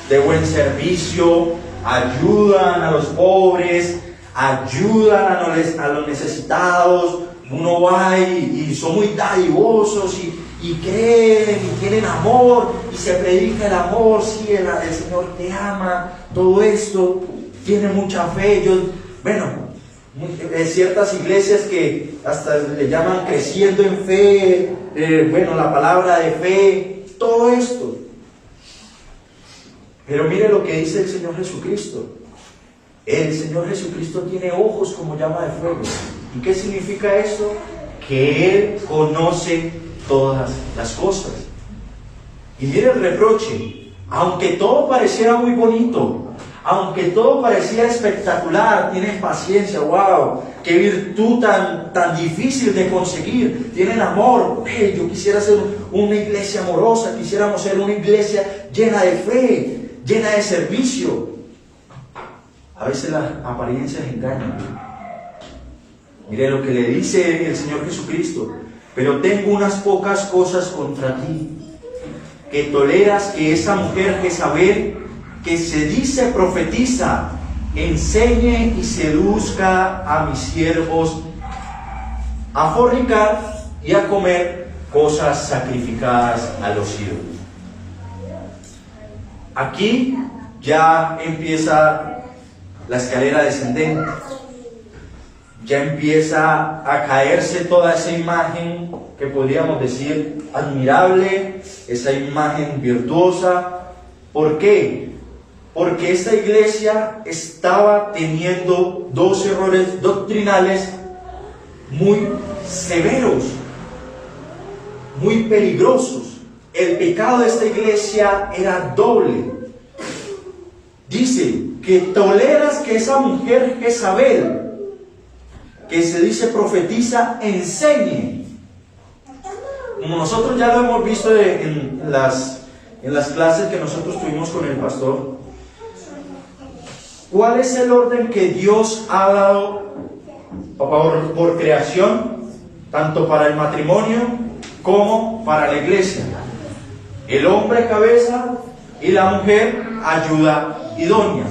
de buen servicio, ayudan a los pobres, ayudan a los necesitados. Uno va y son muy dadivosos y creen y tienen amor y se predica el amor, sí, el Señor te ama, todo esto, tiene mucha fe. Ciertas iglesias que hasta le llaman creciendo en fe, la palabra de fe, todo esto. Pero mire lo que dice el Señor Jesucristo. El Señor Jesucristo tiene ojos como llama de fuego. ¿Y qué significa esto? Que Él conoce todas las cosas. Y mire el reproche. Aunque todo pareciera muy bonito, aunque todo pareciera espectacular, tienen paciencia, wow, qué virtud tan difícil de conseguir, tienen amor. Yo quisiera ser una iglesia amorosa, quisiéramos ser una iglesia llena de fe, llena de servicio. A veces las apariencias engañan. Mire lo que le dice el Señor Jesucristo. Pero tengo unas pocas cosas contra ti, que toleras que esa mujer Jezabel, que se dice profetiza, enseñe y seduzca a mis siervos a fornicar y a comer cosas sacrificadas a los ídolos. Aquí ya empieza la escalera descendente. Ya empieza a caerse toda esa imagen que podríamos decir admirable, esa imagen virtuosa. ¿Por qué? Porque esta iglesia estaba teniendo dos errores doctrinales muy severos, muy peligrosos. El pecado de esta iglesia era doble. Dice que toleras que esa mujer Jezabel, que se dice profetiza, enseñe. Como nosotros ya lo hemos visto en las clases que nosotros tuvimos con el pastor, ¿cuál es el orden que Dios ha dado por creación, tanto para el matrimonio como para la iglesia? El hombre cabeza y la mujer ayuda idónea.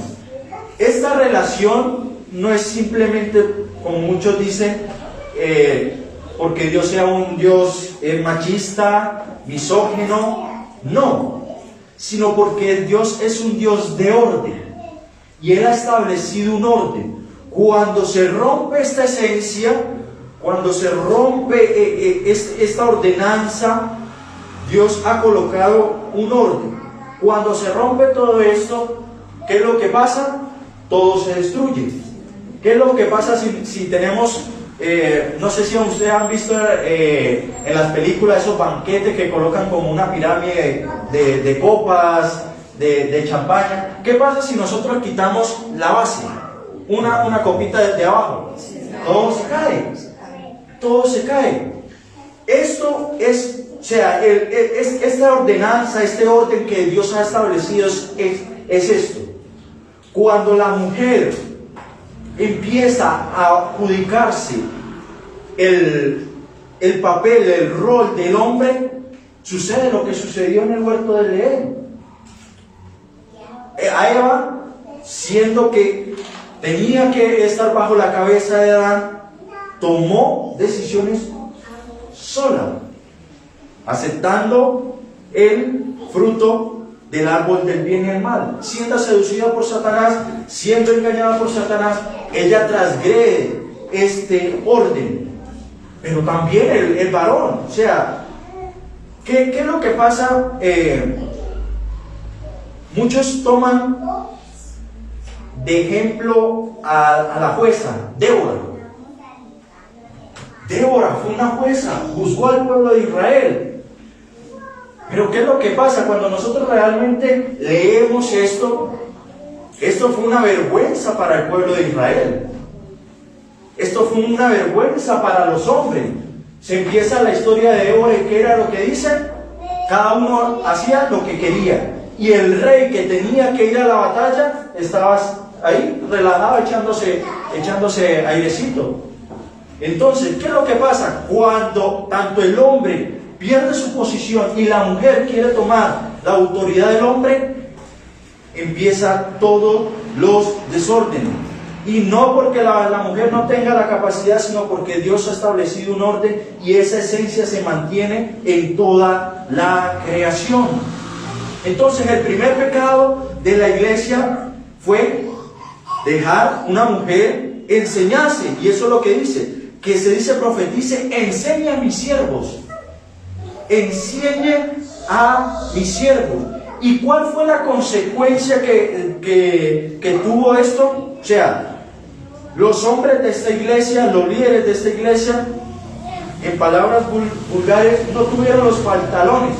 Esta relación no es simplemente, como muchos dicen, porque Dios sea un Dios machista, misógino, no, sino porque Dios es un Dios de orden y Él ha establecido un orden. Cuando se rompe esta esencia, cuando se rompe esta ordenanza, Dios ha colocado un orden. Cuando se rompe todo esto, ¿qué es lo que pasa? Todo se destruye. ¿Qué es lo que pasa si tenemos, no sé si ustedes han visto en las películas esos banquetes que colocan como una pirámide de copas, de champaña? ¿Qué pasa si nosotros quitamos la base? Una copita de abajo. Todo se cae. Todo se cae. Esto es, o sea, esta ordenanza, este orden que Dios ha establecido es esto. Cuando la mujer empieza a adjudicarse el papel, el rol del hombre, sucede lo que sucedió en el huerto del Edén. A Eva, siendo que tenía que estar bajo la cabeza de Adán, tomó decisiones sola, aceptando el fruto del árbol del bien y el mal, siendo seducida por Satanás, siendo engañada por Satanás. Ella transgrede este orden, pero también el varón. O sea, ¿qué es lo que pasa? Muchos toman de ejemplo a la jueza Débora. Débora fue una jueza, juzgó al pueblo de Israel. Pero ¿qué es lo que pasa cuando nosotros realmente leemos esto? Esto fue una vergüenza para el pueblo de Israel. Esto fue una vergüenza para los hombres. Se empieza la historia de Débora, y ¿qué era lo que dicen? Cada uno hacía lo que quería. Y el rey que tenía que ir a la batalla estaba ahí relajado, echándose airecito. Entonces, ¿qué es lo que pasa? Cuando tanto el hombre pierde su posición y la mujer quiere tomar la autoridad del hombre, empieza todos los desórdenes. Y no porque la mujer no tenga la capacidad, sino porque Dios ha establecido un orden y esa esencia se mantiene en toda la creación. Entonces, el primer pecado de la iglesia fue dejar una mujer enseñarse, y eso es lo que dice, que se dice profetice, enseña a mis siervos. Enseñe a mis siervos. ¿Y cuál fue la consecuencia que tuvo esto? O sea, los hombres de esta iglesia, los líderes de esta iglesia, en palabras vulgares, no tuvieron los pantalones.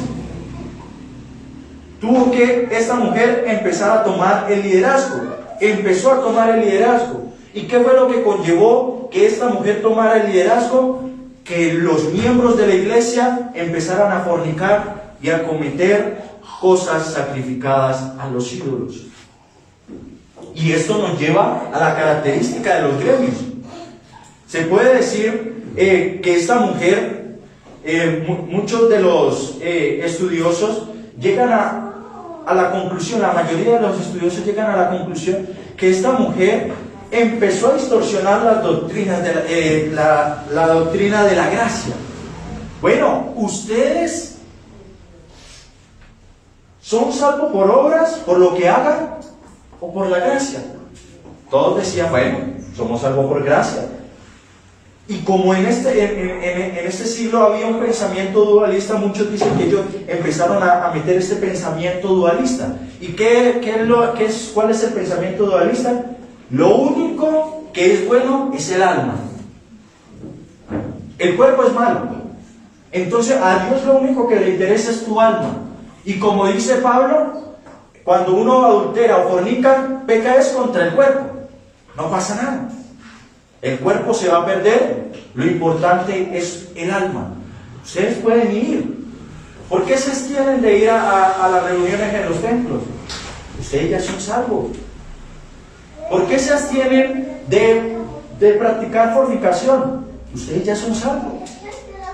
Tuvo que esta mujer empezar a tomar el liderazgo. Empezó a tomar el liderazgo. ¿Y qué fue lo que conllevó que esta mujer tomara el liderazgo? Que los miembros de la iglesia empezaran a fornicar y a cometer cosas sacrificadas a los ídolos. Y esto nos lleva a la característica de los gremios. Se puede decir que esta mujer, muchos de los estudiosos llegan a la conclusión, la mayoría de los estudiosos llegan a la conclusión que esta mujer empezó a distorsionar las doctrinas la doctrina de la gracia. Bueno, ustedes son salvos por obras, por lo que hagan o por la gracia. Todos decían, bueno, somos salvos por gracia. Y como en este siglo había un pensamiento dualista, muchos dicen que ellos empezaron a meter este pensamiento dualista. ¿Y cuál es el pensamiento dualista? Lo único que es bueno es el alma. El cuerpo es malo. Entonces a Dios lo único que le interesa es tu alma. Y como dice Pablo, cuando uno adultera o fornica, peca es contra el cuerpo. No pasa nada. El cuerpo se va a perder. Lo importante es el alma. Ustedes pueden ir. ¿Por qué se abstienen de ir a las reuniones en los templos? Ustedes ya son salvos. ¿Por qué se abstienen de practicar fornicación? Ustedes ya son salvos.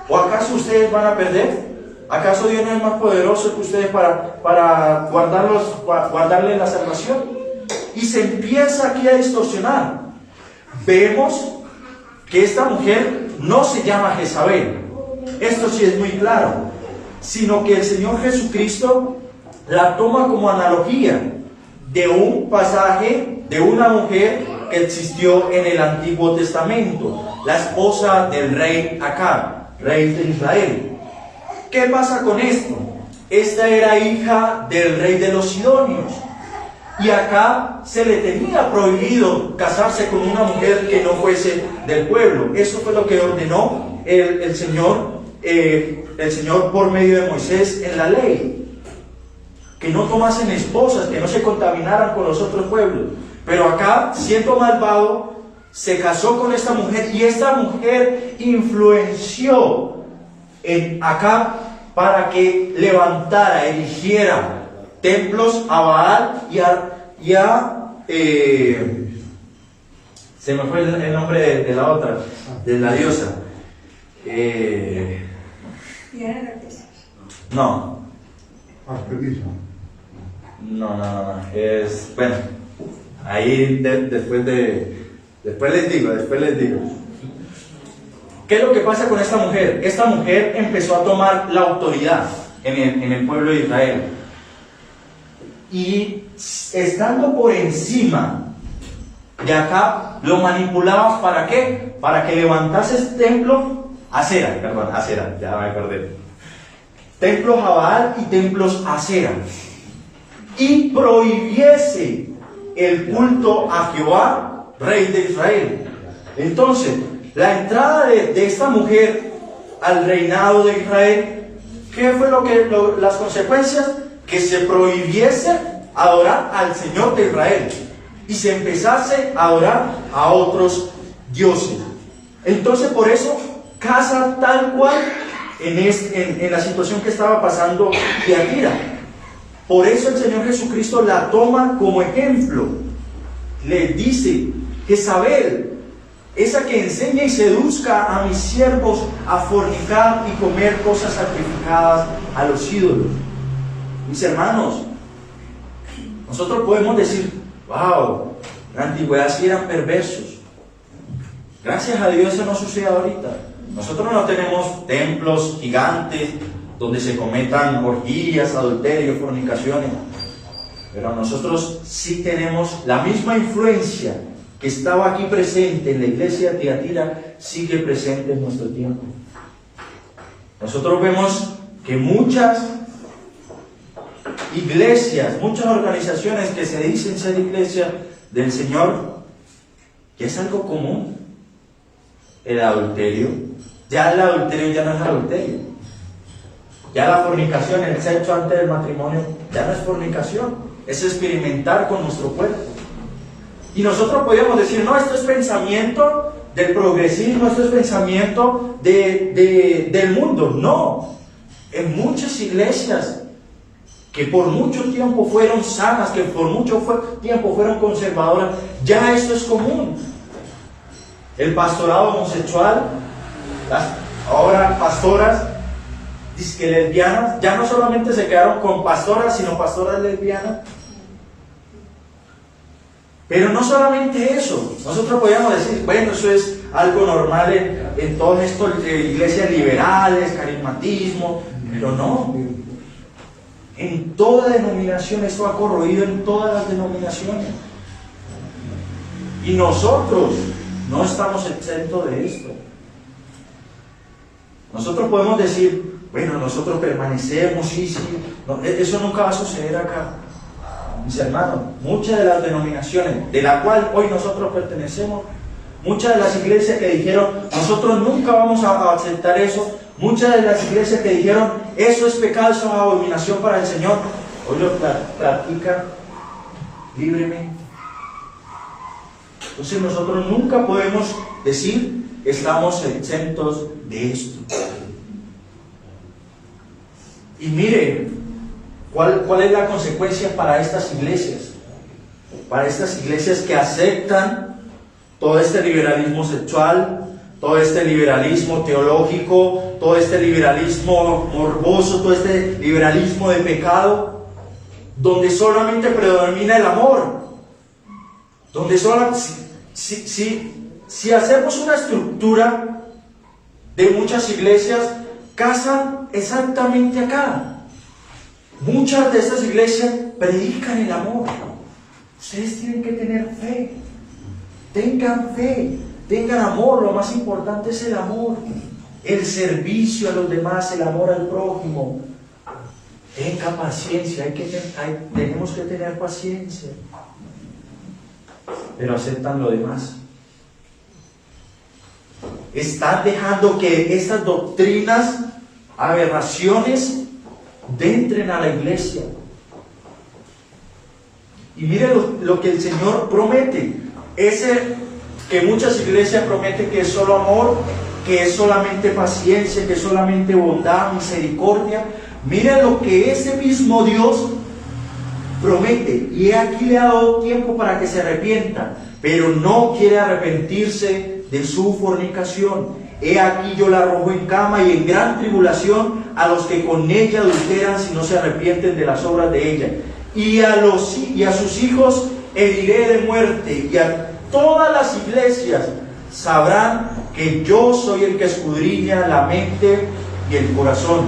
¿O acaso ustedes van a perder? ¿Acaso Dios no es más poderoso que ustedes para guardarle la salvación? Y se empieza aquí a distorsionar. Vemos que esta mujer no se llama Jezabel. Esto sí es muy claro. Sino que el Señor Jesucristo la toma como analogía de un pasaje de una mujer que existió en el Antiguo Testamento, la esposa del rey Acab, rey de Israel. ¿Qué pasa con esto? Esta era hija del rey de los Sidonios, y acá se le tenía prohibido casarse con una mujer que no fuese del pueblo. Eso fue lo que ordenó el Señor por medio de Moisés en la ley, que no tomasen esposas, que no se contaminaran con los otros pueblos. Pero acá, siendo malvado, se casó con esta mujer, y esta mujer influenció en Acab para que levantara, erigiera templos a Baal y a se me fue el nombre de la otra, de la diosa. No. No. Es, bueno, ahí después les digo. ¿Qué es lo que pasa con esta mujer? Esta mujer empezó a tomar la autoridad en el pueblo de Israel. Y estando por encima de Acab, lo manipulaba, ¿para qué? Para que levantase el templo, Acera, ya me acordé. Templos a Baal y templos a Acera. Y prohibiese el culto a Jehová, rey de Israel. Entonces, la entrada de esta mujer al reinado de Israel, ¿qué fue las consecuencias? Que se prohibiese adorar al Señor de Israel y se empezase a adorar a otros dioses. Entonces, por eso casa tal cual en la situación que estaba pasando Tiatira. Por eso el Señor Jesucristo la toma como ejemplo. Le dice: Jezabel, esa que enseña y seduzca a mis siervos a fornicar y comer cosas sacrificadas a los ídolos. Mis hermanos, nosotros podemos decir: wow, en la antigüedad sí eran perversos. Gracias a Dios eso no sucede ahorita. Nosotros no tenemos templos gigantes donde se cometan orgías, adulterio, fornicaciones. Pero nosotros sí tenemos la misma influencia que estaba aquí presente en la iglesia de Tiatira, sigue presente en nuestro tiempo. Nosotros vemos que muchas iglesias, muchas organizaciones que se dicen ser iglesia del Señor, que es algo común, el adulterio. Ya el adulterio ya no es adulterio. Ya la fornicación, el sexo antes del matrimonio, ya no es fornicación, es experimentar con nuestro cuerpo. Y nosotros podríamos decir: no, esto es pensamiento del progresismo, esto es pensamiento del mundo. No, en muchas iglesias que por mucho tiempo fueron sanas, que por mucho tiempo fueron conservadoras, ya esto es común. El pastorado homosexual, las ahora pastoras disque lesbianas, ya no solamente se quedaron con pastoras, sino pastoras lesbianas. Pero no solamente eso, nosotros podríamos decir: bueno, eso es algo normal en todas estas iglesias liberales, carismatismo, pero no. En toda denominación, esto ha corroído en todas las denominaciones. Y nosotros no estamos exentos de esto. Nosotros podemos decir: bueno, nosotros permanecemos, sí, no, eso nunca va a suceder acá. Mis hermanos, muchas de las denominaciones de la cual hoy nosotros pertenecemos Muchas de las iglesias que dijeron, nosotros nunca vamos a aceptar eso. Muchas de las iglesias que dijeron, eso es pecado, eso es abominación para el Señor, hoy lo practican libremente. Entonces nosotros nunca podemos decir, estamos exentos de esto. Y mire, ¿cuál es la consecuencia para estas iglesias? Para estas iglesias que aceptan todo este liberalismo sexual, todo este liberalismo teológico, todo este liberalismo morboso, todo este liberalismo de pecado, donde solamente predomina el amor, donde si hacemos una estructura de muchas iglesias, casan exactamente acá. Muchas de estas iglesias predican el amor. Ustedes tienen que tener fe. Tengan amor. Lo más importante es el amor, el servicio a los demás, el amor al prójimo. Tenga paciencia, tenemos que tener paciencia. Pero aceptan lo demás. Están dejando que estas doctrinas, aberraciones, entren a la iglesia. Y mire lo que el Señor promete. Ese que muchas iglesias prometen que es solo amor, que es solamente paciencia, que es solamente bondad, misericordia. Mire lo que ese mismo Dios promete. Y aquí le ha dado tiempo para que se arrepienta, pero no quiere arrepentirse de su fornicación. He aquí yo la arrojo en cama y en gran tribulación a los que con ella adulteran, si no se arrepienten de las obras de ella. Y a sus hijos heriré de muerte, y a todas las iglesias sabrán que yo soy el que escudriña la mente y el corazón,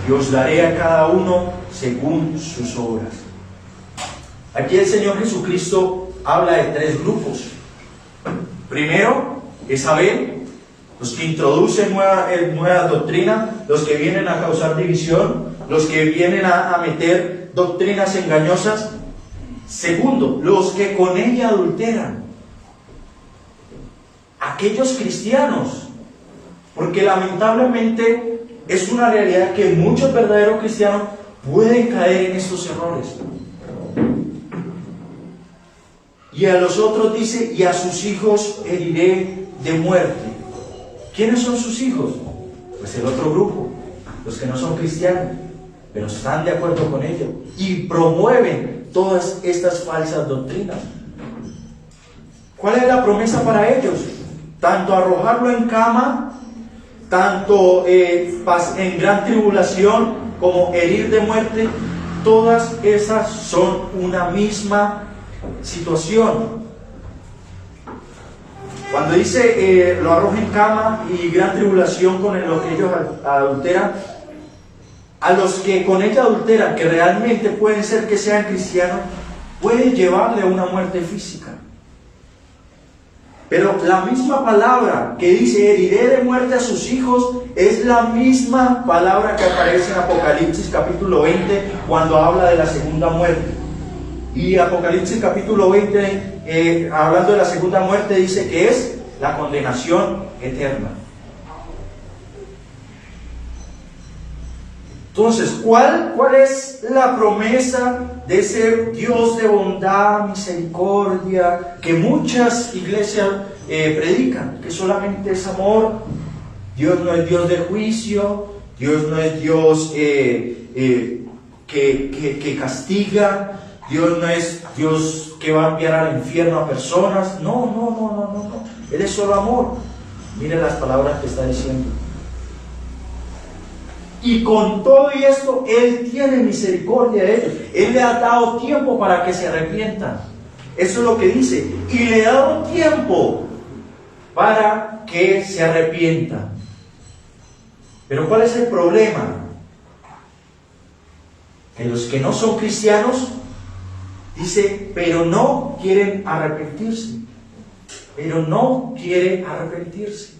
y os daré a cada uno según sus obras. Aquí el Señor Jesucristo habla de tres grupos. Primero es Abel, los que introducen nueva doctrina, los que vienen a causar división, los que vienen a meter doctrinas engañosas. Segundo, los que con ella adulteran, aquellos cristianos, porque lamentablemente es una realidad que muchos verdaderos cristianos pueden caer en estos errores. Y a los otros dice, y a sus hijos heriré de muerte. ¿Quiénes son sus hijos? Pues el otro grupo, los que no son cristianos, pero están de acuerdo con ello y promueven todas estas falsas doctrinas. ¿Cuál es la promesa para ellos? Tanto arrojarlo en cama, tanto en gran tribulación, como herir de muerte. Todas esas son una misma situación. Cuando dice lo arroja en cama y gran tribulación con lo que ellos adulteran, a los que con ella adulteran, que realmente pueden ser que sean cristianos, pueden llevarle a una muerte física. Pero la misma palabra que dice heriré de muerte a sus hijos es la misma palabra que aparece en Apocalipsis capítulo 20 cuando habla de la segunda muerte. Y Apocalipsis capítulo 20, hablando de la segunda muerte, dice que es la condenación eterna. Entonces, ¿cuál es la promesa de ese Dios de bondad, misericordia, que muchas iglesias predican? Que solamente es amor. Dios no es Dios de juicio, Dios no es Dios que castiga, Dios no es Dios que va a enviar al infierno a personas. No. Él es solo amor. Miren las palabras que está diciendo. Y con todo y esto, Él tiene misericordia de ellos. Él le ha dado tiempo para que se arrepientan. Eso es lo que dice. Y le ha dado tiempo para que se arrepientan. Pero ¿cuál es el problema? Que los que no son cristianos, dice, pero no quieren arrepentirse. Pero no quieren arrepentirse.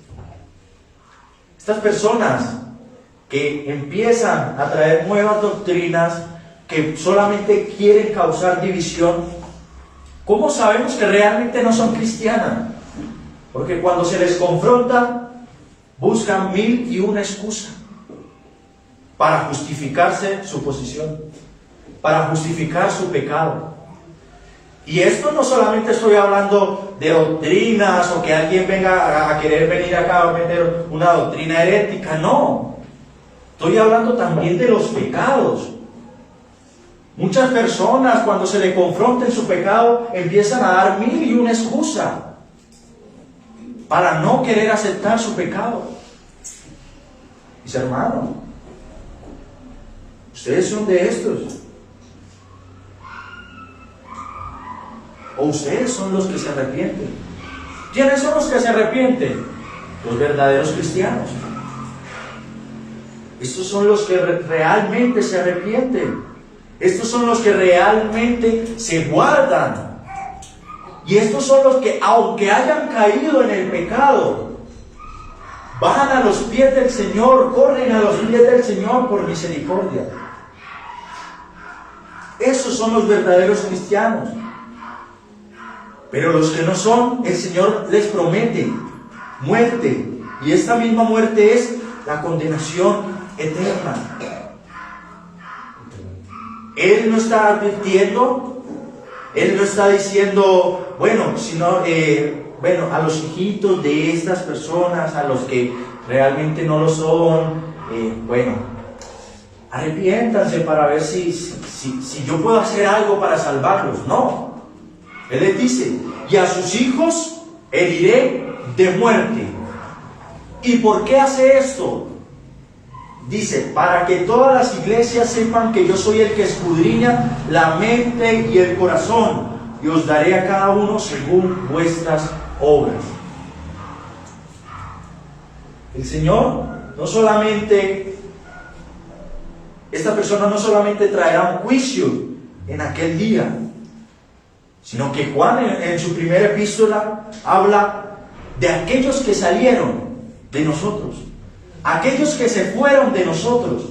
Estas personas que empiezan a traer nuevas doctrinas, que solamente quieren causar división, ¿cómo sabemos que realmente no son cristianas? Porque cuando se les confronta, buscan 1001 excusa para justificarse su posición, para justificar su pecado. Y esto no solamente estoy hablando de doctrinas o que alguien venga a querer venir acá a meter una doctrina herética, no. Estoy hablando también de los pecados. Muchas personas cuando se le confronta en su pecado empiezan a dar 1001 excusa para no querer aceptar su pecado. Mis hermanos, ustedes son de estos. ¿O ustedes son los que se arrepienten? ¿Quiénes son los que se arrepienten? Los verdaderos cristianos. Estos son los que realmente se arrepienten. Estos son los que realmente se guardan. Y estos son los que, aunque hayan caído en el pecado, van a los pies del Señor, corren a los pies del Señor por misericordia. Esos son los verdaderos cristianos. Pero los que no son, el Señor les promete muerte. Y esta misma muerte es la condenación eterna. Él no está advirtiendo, Él no está diciendo, bueno, sino, a los hijitos de estas personas, a los que realmente no lo son, arrepiéntanse para ver si yo puedo hacer algo para salvarlos. No. Él les dice, y a sus hijos heriré de muerte. ¿Y por qué hace esto? Dice, para que todas las iglesias sepan que yo soy el que escudriña la mente y el corazón, y os daré a cada uno según vuestras obras. El Señor no solamente, esta persona no solamente traerá un juicio en aquel día, sino que Juan en su primera epístola habla de aquellos que salieron de nosotros, aquellos que se fueron de nosotros,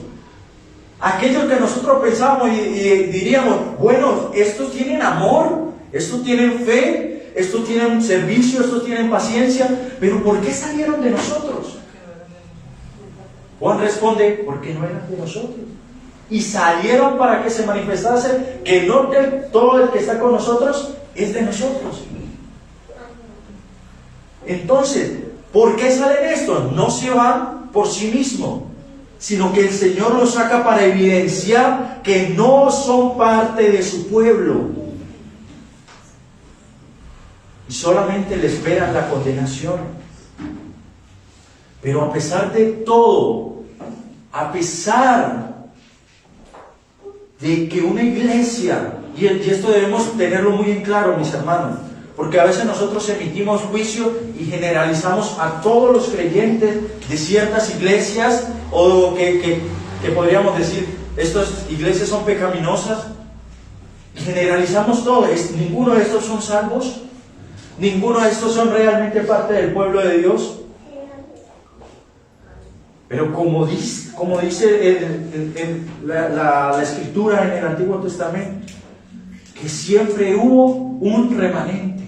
aquellos que nosotros pensamos y diríamos, bueno, estos tienen amor, estos tienen fe, estos tienen servicio, estos tienen paciencia, pero ¿por qué salieron de nosotros? Juan responde, porque no eran de nosotros. Y salieron para que se manifestase que no todo el que está con nosotros es de nosotros. Entonces, ¿por qué salen estos? No se van por sí mismos, sino que el Señor los saca para evidenciar que no son parte de su pueblo. Y solamente le esperan la condenación. Pero a pesar de todo, a pesar de que una iglesia, y esto debemos tenerlo muy en claro, mis hermanos, porque a veces nosotros emitimos juicio y generalizamos a todos los creyentes de ciertas iglesias, o que podríamos decir, estas iglesias son pecaminosas, y generalizamos todo. Ninguno de estos son salvos, ninguno de estos son realmente parte del pueblo de Dios. Pero como dice la Escritura en el Antiguo Testamento, que siempre hubo un remanente.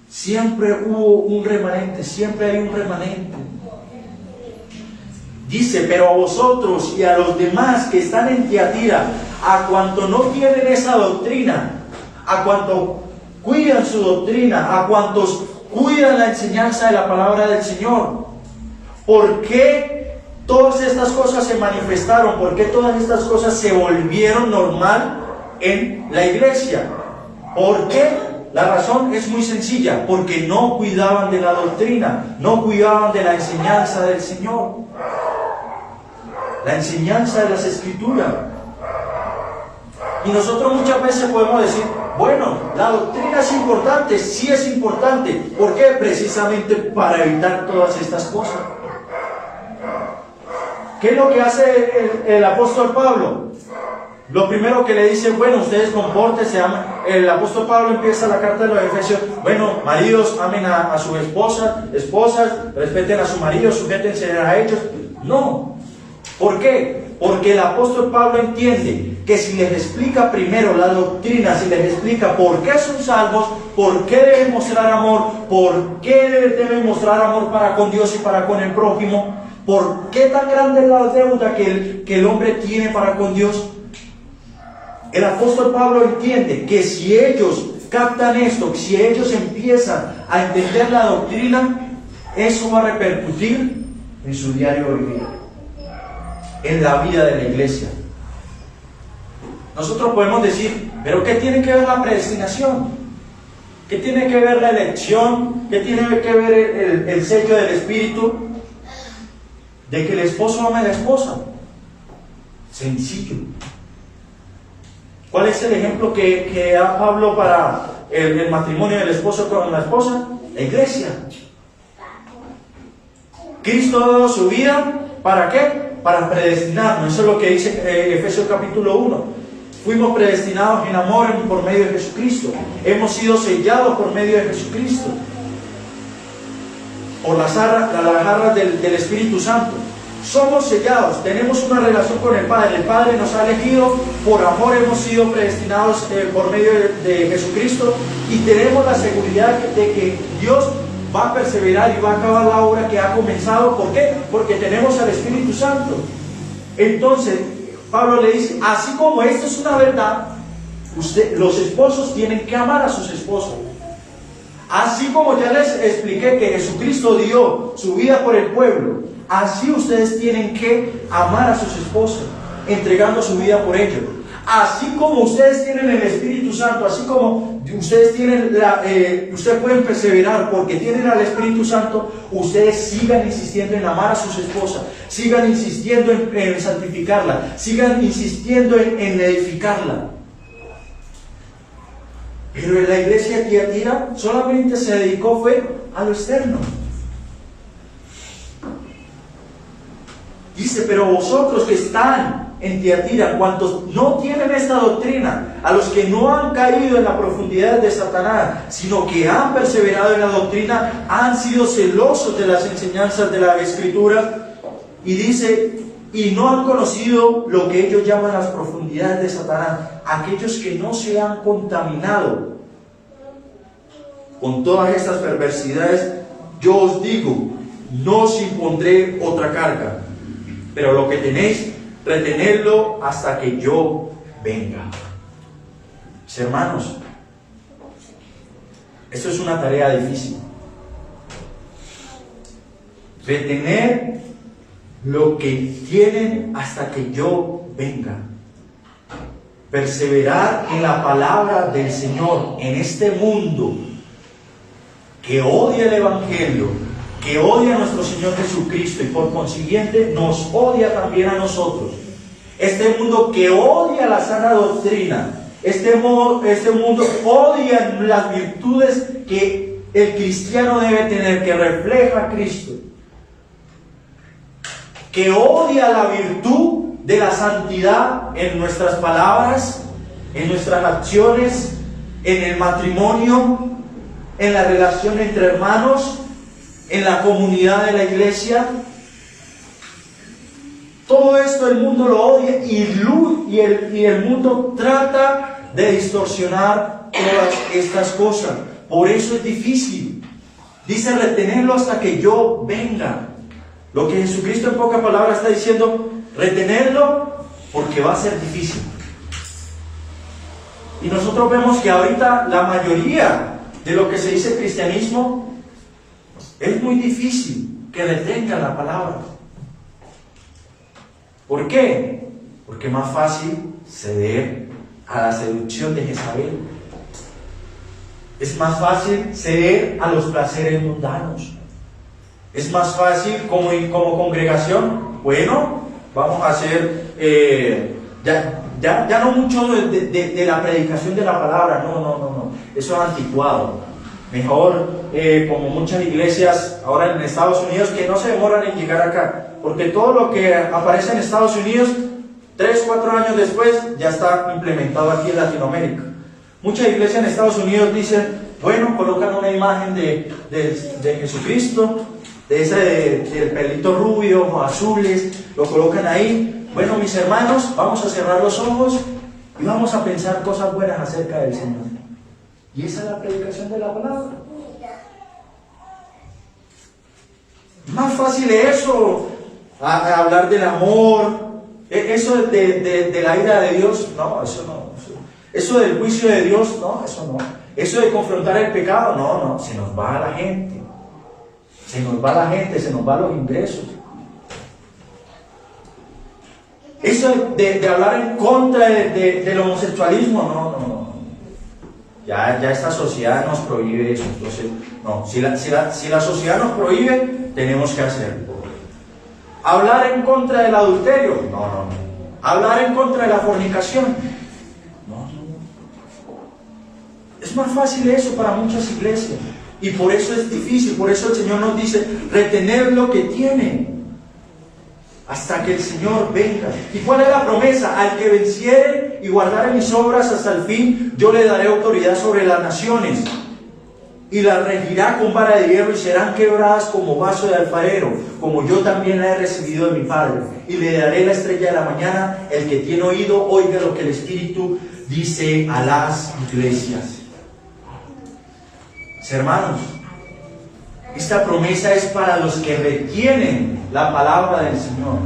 Siempre hubo un remanente, siempre hay un remanente. Dice, pero a vosotros y a los demás que están en Tiatira, a cuanto no tienen esa doctrina, a cuanto cuidan su doctrina, a cuantos cuidan la enseñanza de la palabra del Señor, ¿por qué todas estas cosas se manifestaron? ¿Por qué todas estas cosas se volvieron normal en la iglesia? ¿Por qué? La razón es muy sencilla, porque no cuidaban de la doctrina, no cuidaban de la enseñanza del Señor, la enseñanza de las Escrituras. Y nosotros muchas veces podemos decir, bueno, la doctrina es importante, sí es importante. ¿Por qué? Precisamente para evitar todas estas cosas. ¿Qué es lo que hace el apóstol Pablo? Lo primero que le dice, bueno, ustedes compórtense. El apóstol Pablo empieza la carta de los Efesios, bueno, maridos, amen a sus esposas, respeten a su marido, sujétense a ellos. No. ¿Por qué? Porque el apóstol Pablo entiende que si les explica primero la doctrina, si les explica por qué son salvos, por qué deben mostrar amor, por qué deben mostrar amor para con Dios y para con el prójimo, por qué tan grande es la deuda que el hombre tiene para con Dios, el apóstol Pablo entiende que si ellos captan esto, si ellos empiezan a entender la doctrina, eso va a repercutir en su diario vivir, en la vida de la iglesia. Nosotros podemos decir, pero ¿qué tiene que ver la predestinación? ¿Qué tiene que ver la elección? ¿Qué tiene que ver el sello del Espíritu? De que el esposo ame a la esposa. Sencillo. ¿Cuál es el ejemplo que da Pablo para el matrimonio del esposo con la esposa? La iglesia. Cristo ha dado su vida, ¿para qué? Para predestinarnos. Eso es lo que dice Efesios capítulo 1. Fuimos predestinados en amor por medio de Jesucristo. Hemos sido sellados por medio de Jesucristo. Por las garras del Espíritu Santo. Somos sellados, tenemos una relación con el Padre. El Padre nos ha elegido, por amor hemos sido predestinados por medio de Jesucristo. Y tenemos la seguridad de que Dios va a perseverar y va a acabar la obra que ha comenzado. ¿Por qué? Porque tenemos al Espíritu Santo. Entonces, Pablo le dice, así como esto es una verdad, los esposos tienen que amar a sus esposas. Así como ya les expliqué que Jesucristo dio su vida por el pueblo, así ustedes tienen que amar a sus esposas, entregando su vida por ellos. Así como ustedes tienen el Espíritu Santo, así como ustedes tienen ustedes pueden perseverar porque tienen al Espíritu Santo, ustedes sigan insistiendo en amar a sus esposas, sigan insistiendo en santificarla, sigan insistiendo en edificarla. Pero en la iglesia de Tiatira solamente se dedicó a lo externo. Dice, pero vosotros que están en Tiatira, cuantos no tienen esta doctrina, a los que no han caído en la profundidad de Satanás, sino que han perseverado en la doctrina, han sido celosos de las enseñanzas de la Escritura, y dice, y no han conocido lo que ellos llaman las profundidades de Satanás, aquellos que no se han contaminado con todas estas perversidades. Yo os digo, no os impondré otra carga, pero lo que tenéis, retenedlo hasta que yo venga. Mis hermanos, esto es una tarea difícil. Retener lo que tienen hasta que yo venga. Perseverar en la palabra del Señor en este mundo que odia el Evangelio, que odia a nuestro Señor Jesucristo y por consiguiente nos odia también a nosotros. Este mundo que odia la sana doctrina, este mundo odia las virtudes que el cristiano debe tener, que refleja a Cristo, que odia la virtud de la santidad en nuestras palabras, en nuestras acciones, en el matrimonio, en la relación entre hermanos, en la comunidad de la iglesia. Todo esto el mundo lo odia y el mundo trata de distorsionar todas estas cosas. Por eso es difícil. Dice, retenerlo hasta que yo venga. Lo que Jesucristo en pocas palabras está diciendo, retenerlo porque va a ser difícil. Y nosotros vemos que ahorita la mayoría de lo que se dice cristianismo es muy difícil que retengan la palabra. ¿Por qué? Porque es más fácil ceder a la seducción de Jezabel. Es más fácil ceder a los placeres mundanos. Es más fácil como congregación, bueno, vamos a hacer ya no mucho de la predicación de la palabra, no, eso es anticuado. Mejor, como muchas iglesias ahora en Estados Unidos, que no se demoran en llegar acá, porque todo lo que aparece en Estados Unidos, 3-4 años después, ya está implementado aquí en Latinoamérica. Muchas iglesias en Estados Unidos dicen, bueno, colocan una imagen de Jesucristo, del pelito rubio, ojos azules, lo colocan ahí. Bueno, mis hermanos, vamos a cerrar los ojos y vamos a pensar cosas buenas acerca del Señor. Y esa es la predicación de la palabra. Más fácil es eso, a hablar del amor, eso de la ira de Dios, no, eso no. Eso del juicio de Dios, no, eso no. Eso de confrontar el pecado, no, se nos va a la gente. Se nos va la gente, se nos van los ingresos. Eso de hablar en contra del homosexualismo, no. Ya esta sociedad nos prohíbe eso. Entonces, no, si la sociedad nos prohíbe, tenemos que hacerlo. Hablar en contra del adulterio, no. Hablar en contra de la fornicación, no. Es más fácil eso para muchas iglesias. Y por eso es difícil, por eso el Señor nos dice, retener lo que tienen hasta que el Señor venga. ¿Y cuál es la promesa? Al que venciere y guardare mis obras hasta el fin, yo le daré autoridad sobre las naciones, y las regirá con vara de hierro, y serán quebradas como vaso de alfarero, como yo también la he recibido de mi Padre. Y le daré la estrella de la mañana. El que tiene oído, oiga lo que el Espíritu dice a las iglesias. Hermanos, esta promesa es para los que retienen la palabra del Señor.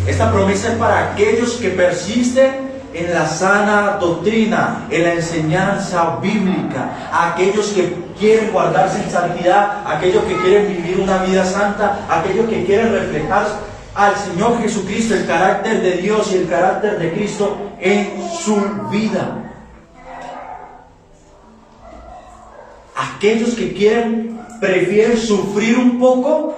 Esta promesa es para aquellos que persisten en la sana doctrina, en la enseñanza bíblica, aquellos que quieren guardarse en santidad, aquellos que quieren vivir una vida santa, aquellos que quieren reflejar al Señor Jesucristo, el carácter de Dios y el carácter de Cristo en su vida. Aquellos que prefieren sufrir un poco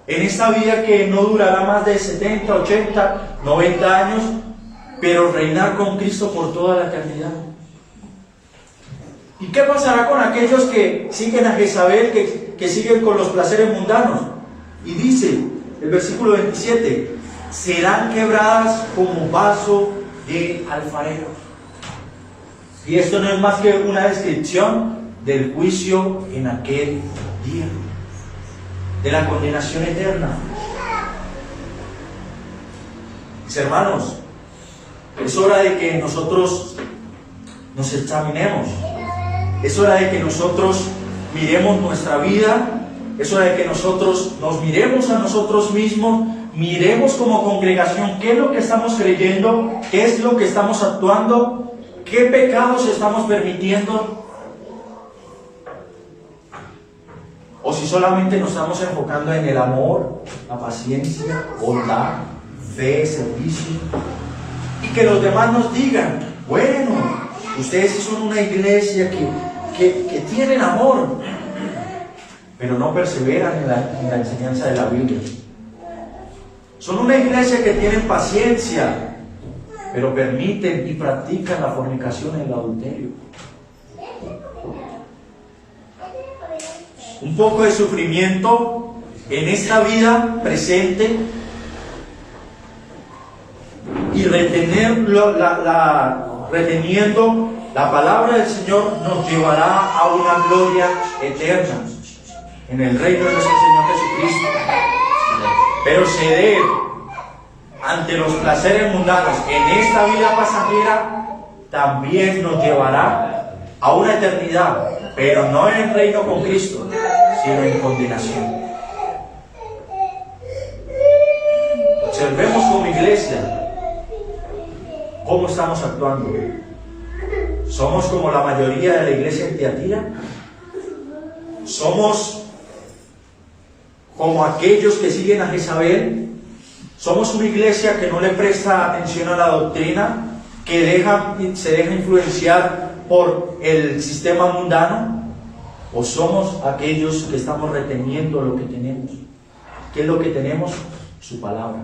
en esta vida que no durará más de 70, 80, 90 años, pero reinar con Cristo por toda la eternidad. ¿Y qué pasará con aquellos que siguen a Jezabel, que siguen con los placeres mundanos? Y dice el versículo 27, serán quebradas como vaso de alfarero. Y esto no es más que una descripción del juicio en aquel día, de la condenación eterna. Mis hermanos, es hora de que nosotros nos examinemos. Es hora de que nosotros miremos nuestra vida. Es hora de que nosotros nos miremos a nosotros mismos, miremos como congregación qué es lo que estamos creyendo, qué es lo que estamos actuando, qué pecados estamos permitiendo, o si solamente nos estamos enfocando en el amor, la paciencia, bondad, fe, servicio, y que los demás nos digan, bueno, ustedes sí son una iglesia que tienen amor, pero no perseveran en la enseñanza de la Biblia. Son una iglesia que tienen paciencia, pero permiten y practican la fornicación y el adulterio. Un poco de sufrimiento en esta vida presente y reteniendo la palabra del Señor nos llevará a una gloria eterna en el reino de nuestro Señor Jesucristo. Pero ceder ante los placeres mundanos en esta vida pasajera también nos llevará a una eternidad, pero no en el reino con Cristo, sino en condenación. Observemos como iglesia cómo estamos actuando. ¿Somos como la mayoría de la iglesia en Tiatira? ¿Somos como aquellos que siguen a Jezabel? ¿Somos una iglesia que no le presta atención a la doctrina, que se deja influenciar por el sistema mundano? ¿O somos aquellos que estamos reteniendo lo que tenemos? ¿Qué es lo que tenemos? Su palabra.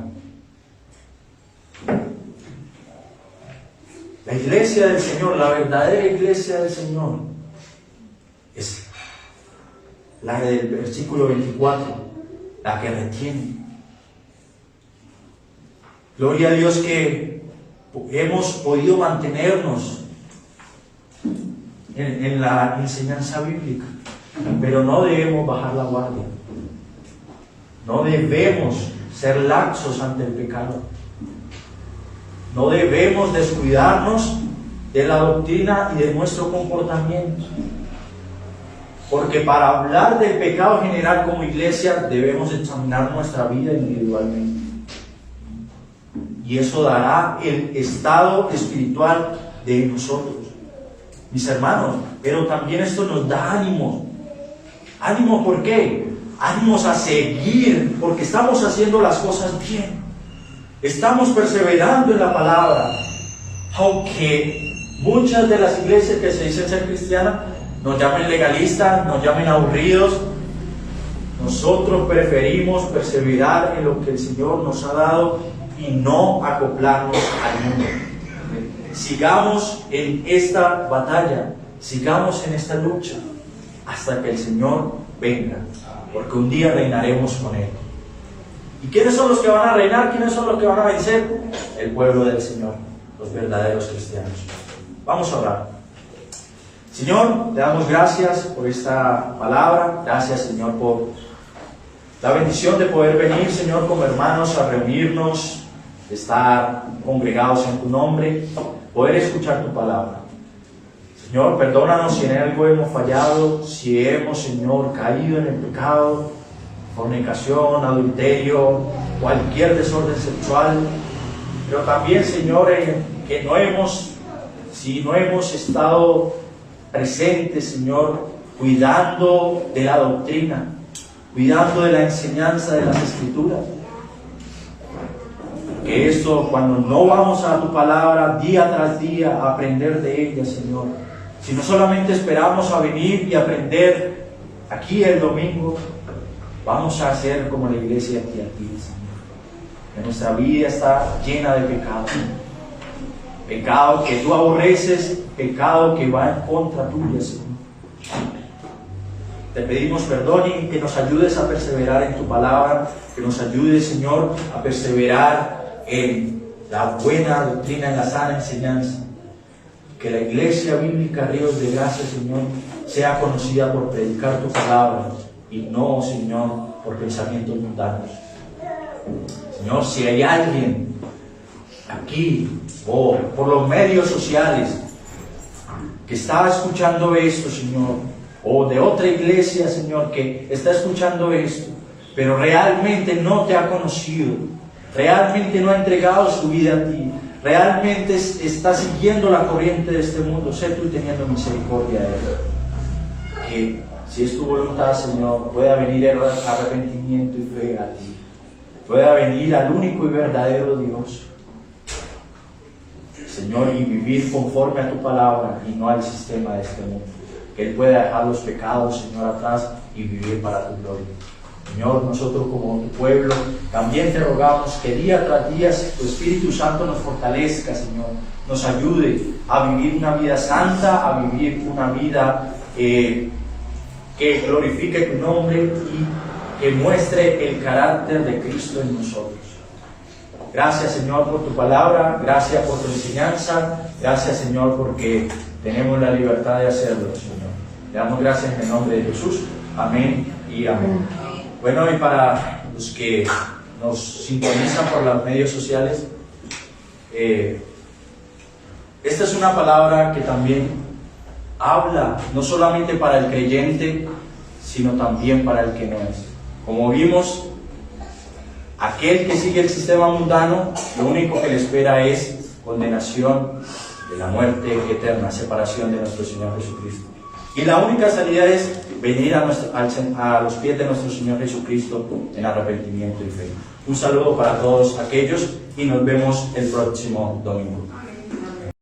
La iglesia del Señor, la verdadera iglesia del Señor, es la del versículo 24, la que retiene. Gloria a Dios que hemos podido mantenernos en la enseñanza bíblica, pero no debemos bajar la guardia. No debemos ser laxos ante el pecado. No debemos descuidarnos de la doctrina y de nuestro comportamiento. Porque para hablar del pecado general como iglesia debemos examinar nuestra vida individualmente. Y eso dará el estado espiritual de nosotros, mis hermanos. Pero también esto nos da ánimo. ¿Ánimo por qué? Ánimos a seguir, porque estamos haciendo las cosas bien. Estamos perseverando en la palabra. Aunque muchas de las iglesias que se dicen ser cristianas nos llamen legalistas, nos llamen aburridos, nosotros preferimos perseverar en lo que el Señor nos ha dado y no acoplarnos al mundo. Sigamos en esta batalla, sigamos en esta lucha hasta que el Señor venga, porque un día reinaremos con Él. ¿Y quiénes son los que van a reinar? ¿Quiénes son los que van a vencer? El pueblo del Señor, los verdaderos cristianos. Vamos a orar. Señor, te damos gracias por esta palabra. Gracias, Señor, por la bendición de poder venir, Señor, como hermanos a reunirnos, estar congregados en tu nombre, poder escuchar tu palabra. Señor, perdónanos si en algo hemos fallado, si hemos, Señor, caído en el pecado, fornicación, adulterio, cualquier desorden sexual. Pero también, Señor, que si no hemos estado presentes, Señor, cuidando de la doctrina, cuidando de la enseñanza de las Escrituras. Que esto, cuando no vamos a tu palabra día tras día a aprender de ella, Señor, sino solamente esperamos a venir y aprender aquí el domingo, vamos a hacer como la iglesia aquí a ti, Señor. Que nuestra vida está llena de pecado. Pecado que tú aborreces, pecado que va en contra tuya, Señor. Te pedimos perdón y que nos ayudes a perseverar en tu palabra, que nos ayudes, Señor, a perseverar en la buena doctrina, en la sana enseñanza. Que la iglesia bíblica Ríos de Gracia, Señor, sea conocida por predicar tu palabra y no, Señor, por pensamientos mundanos. Señor, si hay alguien aquí o por los medios sociales que está escuchando esto, Señor, o de otra iglesia, Señor, que está escuchando esto, pero realmente no te ha conocido, realmente no ha entregado su vida a ti, realmente está siguiendo la corriente de este mundo, sé tú teniendo misericordia de él. Que si es tu voluntad, Señor, pueda venir el arrepentimiento y fe a ti, pueda venir al único y verdadero Dios, Señor, y vivir conforme a tu palabra y no al sistema de este mundo. Que Él pueda dejar los pecados, Señor, atrás y vivir para tu gloria. Señor, nosotros como tu pueblo también te rogamos que día tras día tu Espíritu Santo nos fortalezca, Señor, nos ayude a vivir una vida santa, a vivir una vida que glorifique tu nombre y que muestre el carácter de Cristo en nosotros. Gracias, Señor, por tu palabra, gracias por tu enseñanza, gracias, Señor, porque tenemos la libertad de hacerlo, Señor. Le damos gracias en el nombre de Jesús. Amén y amén. Bueno, y para los que nos sintonizan por los medios sociales, esta es una palabra que también habla no solamente para el creyente, sino también para el que no es. Como vimos, aquel que sigue el sistema mundano, lo único que le espera es condenación de la muerte eterna, separación de nuestro Señor Jesucristo. Y la única salida es venir a los pies de nuestro Señor Jesucristo en arrepentimiento y fe. Un saludo para todos aquellos y nos vemos el próximo domingo.